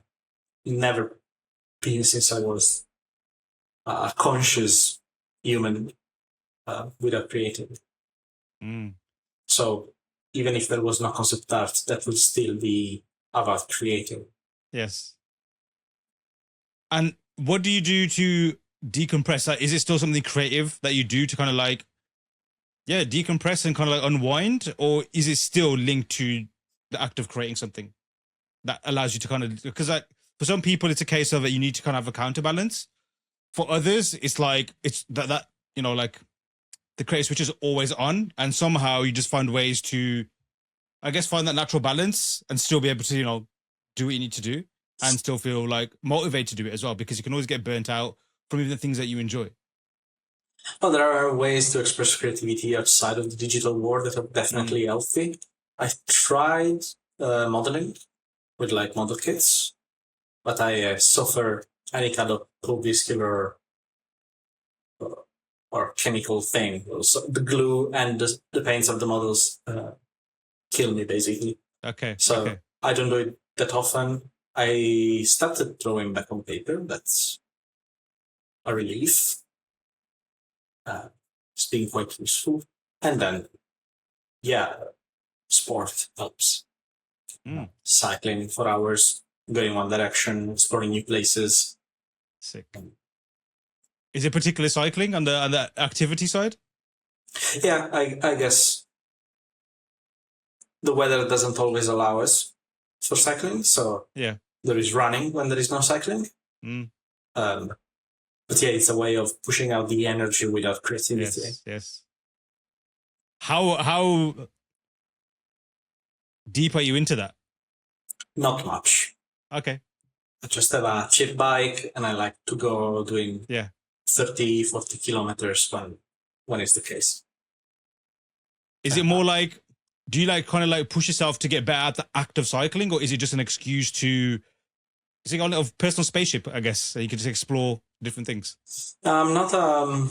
never been since I was a conscious human without creating. So even if there was no concept art, that would still be about creating. Yes. And what do you do to decompress? Like, is it still something creative that you do to kind of like, decompress and kind of like unwind? Or is it still linked to the act of creating something that allows you to kind of, because like for some people, it's a case of that you need to kind of have a counterbalance. For others, it's like, it's that you know, like the creative switch is always on, and somehow you just find ways to, I guess, find that natural balance and still be able to, you know, do what you need to do and still feel like motivated to do it as well, because you can always get burnt out from even the things that you enjoy. Well, there are ways to express creativity outside of the digital world that are definitely healthy. I tried modeling with like model kits, but I suffer any kind of muscular or chemical thing. So the glue and the paints of the models kill me, basically. Okay. So I don't do it that often. I started drawing back on paper. That's a relief. It's been quite useful. And then, sport helps. Cycling for hours, going one direction, exploring new places. Sick. Is it particular cycling on the activity side? Yeah, I guess the weather doesn't always allow us for cycling. So there is running when there is no cycling. But it's a way of pushing out the energy without creativity. Yes. How deep are you into that? Not much. Okay. I just have a cheap bike and I like to go doing 30, 40 kilometers when it's the case. Is it more like, do you like kind of like push yourself to get better at the act of cycling, or is it just an excuse to, is it a little personal spaceship, I guess, so you can just explore different things? I'm not a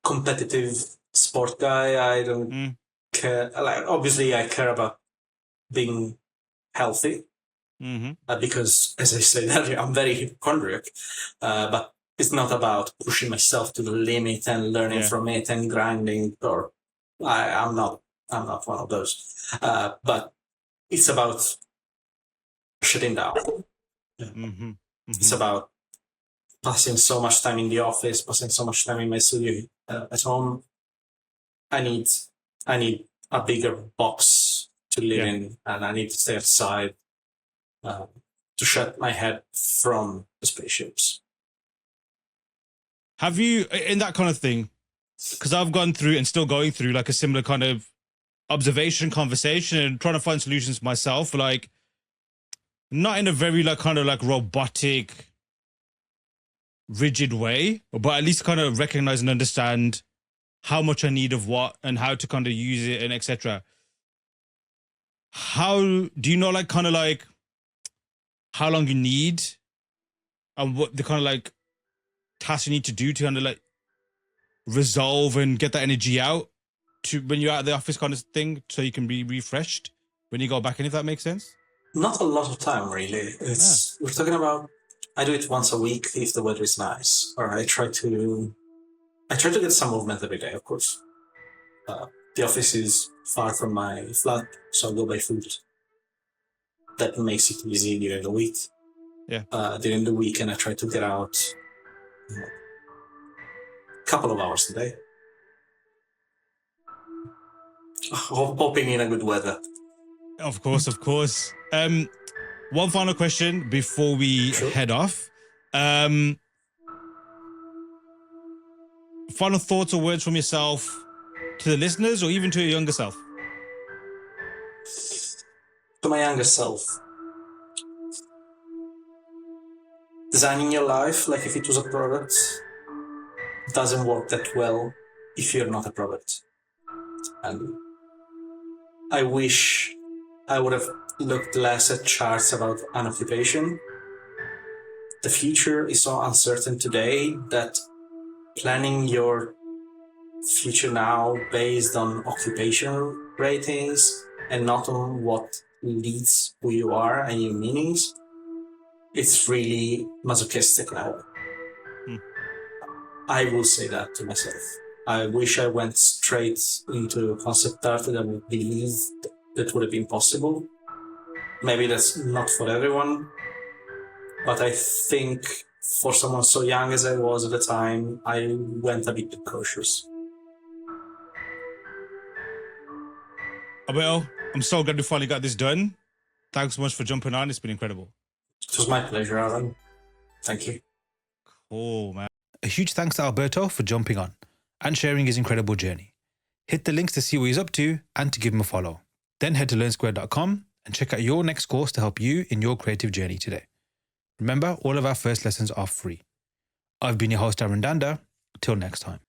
competitive sport guy. I don't care. Like, obviously, I care about being healthy because, as I said earlier, I'm very hypochondriac. But it's not about pushing myself to the limit and learning from it and grinding. Or I'm not one of those. But it's about shutting down. It's about passing so much time in the office, passing so much time in my studio at home. I need a bigger box to live in, and I need to stay outside to shut my head from the spaceships. Have you, in that kind of thing, because I've gone through and still going through like a similar kind of observation, conversation, and trying to find solutions myself, like not in a very like kind of like robotic, rigid way, but at least kind of recognize and understand how much I need of what and how to kind of use it and etc. How do you know, like, kind of like how long you need and what the kind of like tasks you need to do to kind of like resolve and get that energy out to when you're out of the office kind of thing, so you can be refreshed when you go back in, if that makes sense? Not a lot of time, really. We're talking about, I do it once a week if the weather is nice, or I try to get some movement every day, of course. The office is far from my flat, so I go by foot. That makes it easy during the week. Yeah. During the weekend, I try to get out a couple of hours a day. Hoping in a good weather. Of course. One final question before we head off. Final thoughts or words from yourself to the listeners, or even to your younger self? To my younger self, designing your life like if it was a product doesn't work that well if you're not a product. And I wish I would have looked less at charts about an occupation. The future is so uncertain today that planning your future now based on occupational ratings and not on what leads who you are and your meanings, it's really masochistic now. I will say that to myself. I wish I went straight into concept art that I would believe that would have been possible. Maybe that's not for everyone, but I think for someone so young as I was at the time, I went a bit too cautious. Well, I'm so glad we finally got this done. Thanks so much for jumping on. It's been incredible. It was my pleasure, Alan. Thank you. Cool, man. A huge thanks to Alberto for jumping on and sharing his incredible journey. Hit the links to see what he's up to and to give him a follow. Then head to learnsquared.com and check out your next course to help you in your creative journey today. Remember, all of our first lessons are free. I've been your host, Aaron Danda. Till next time.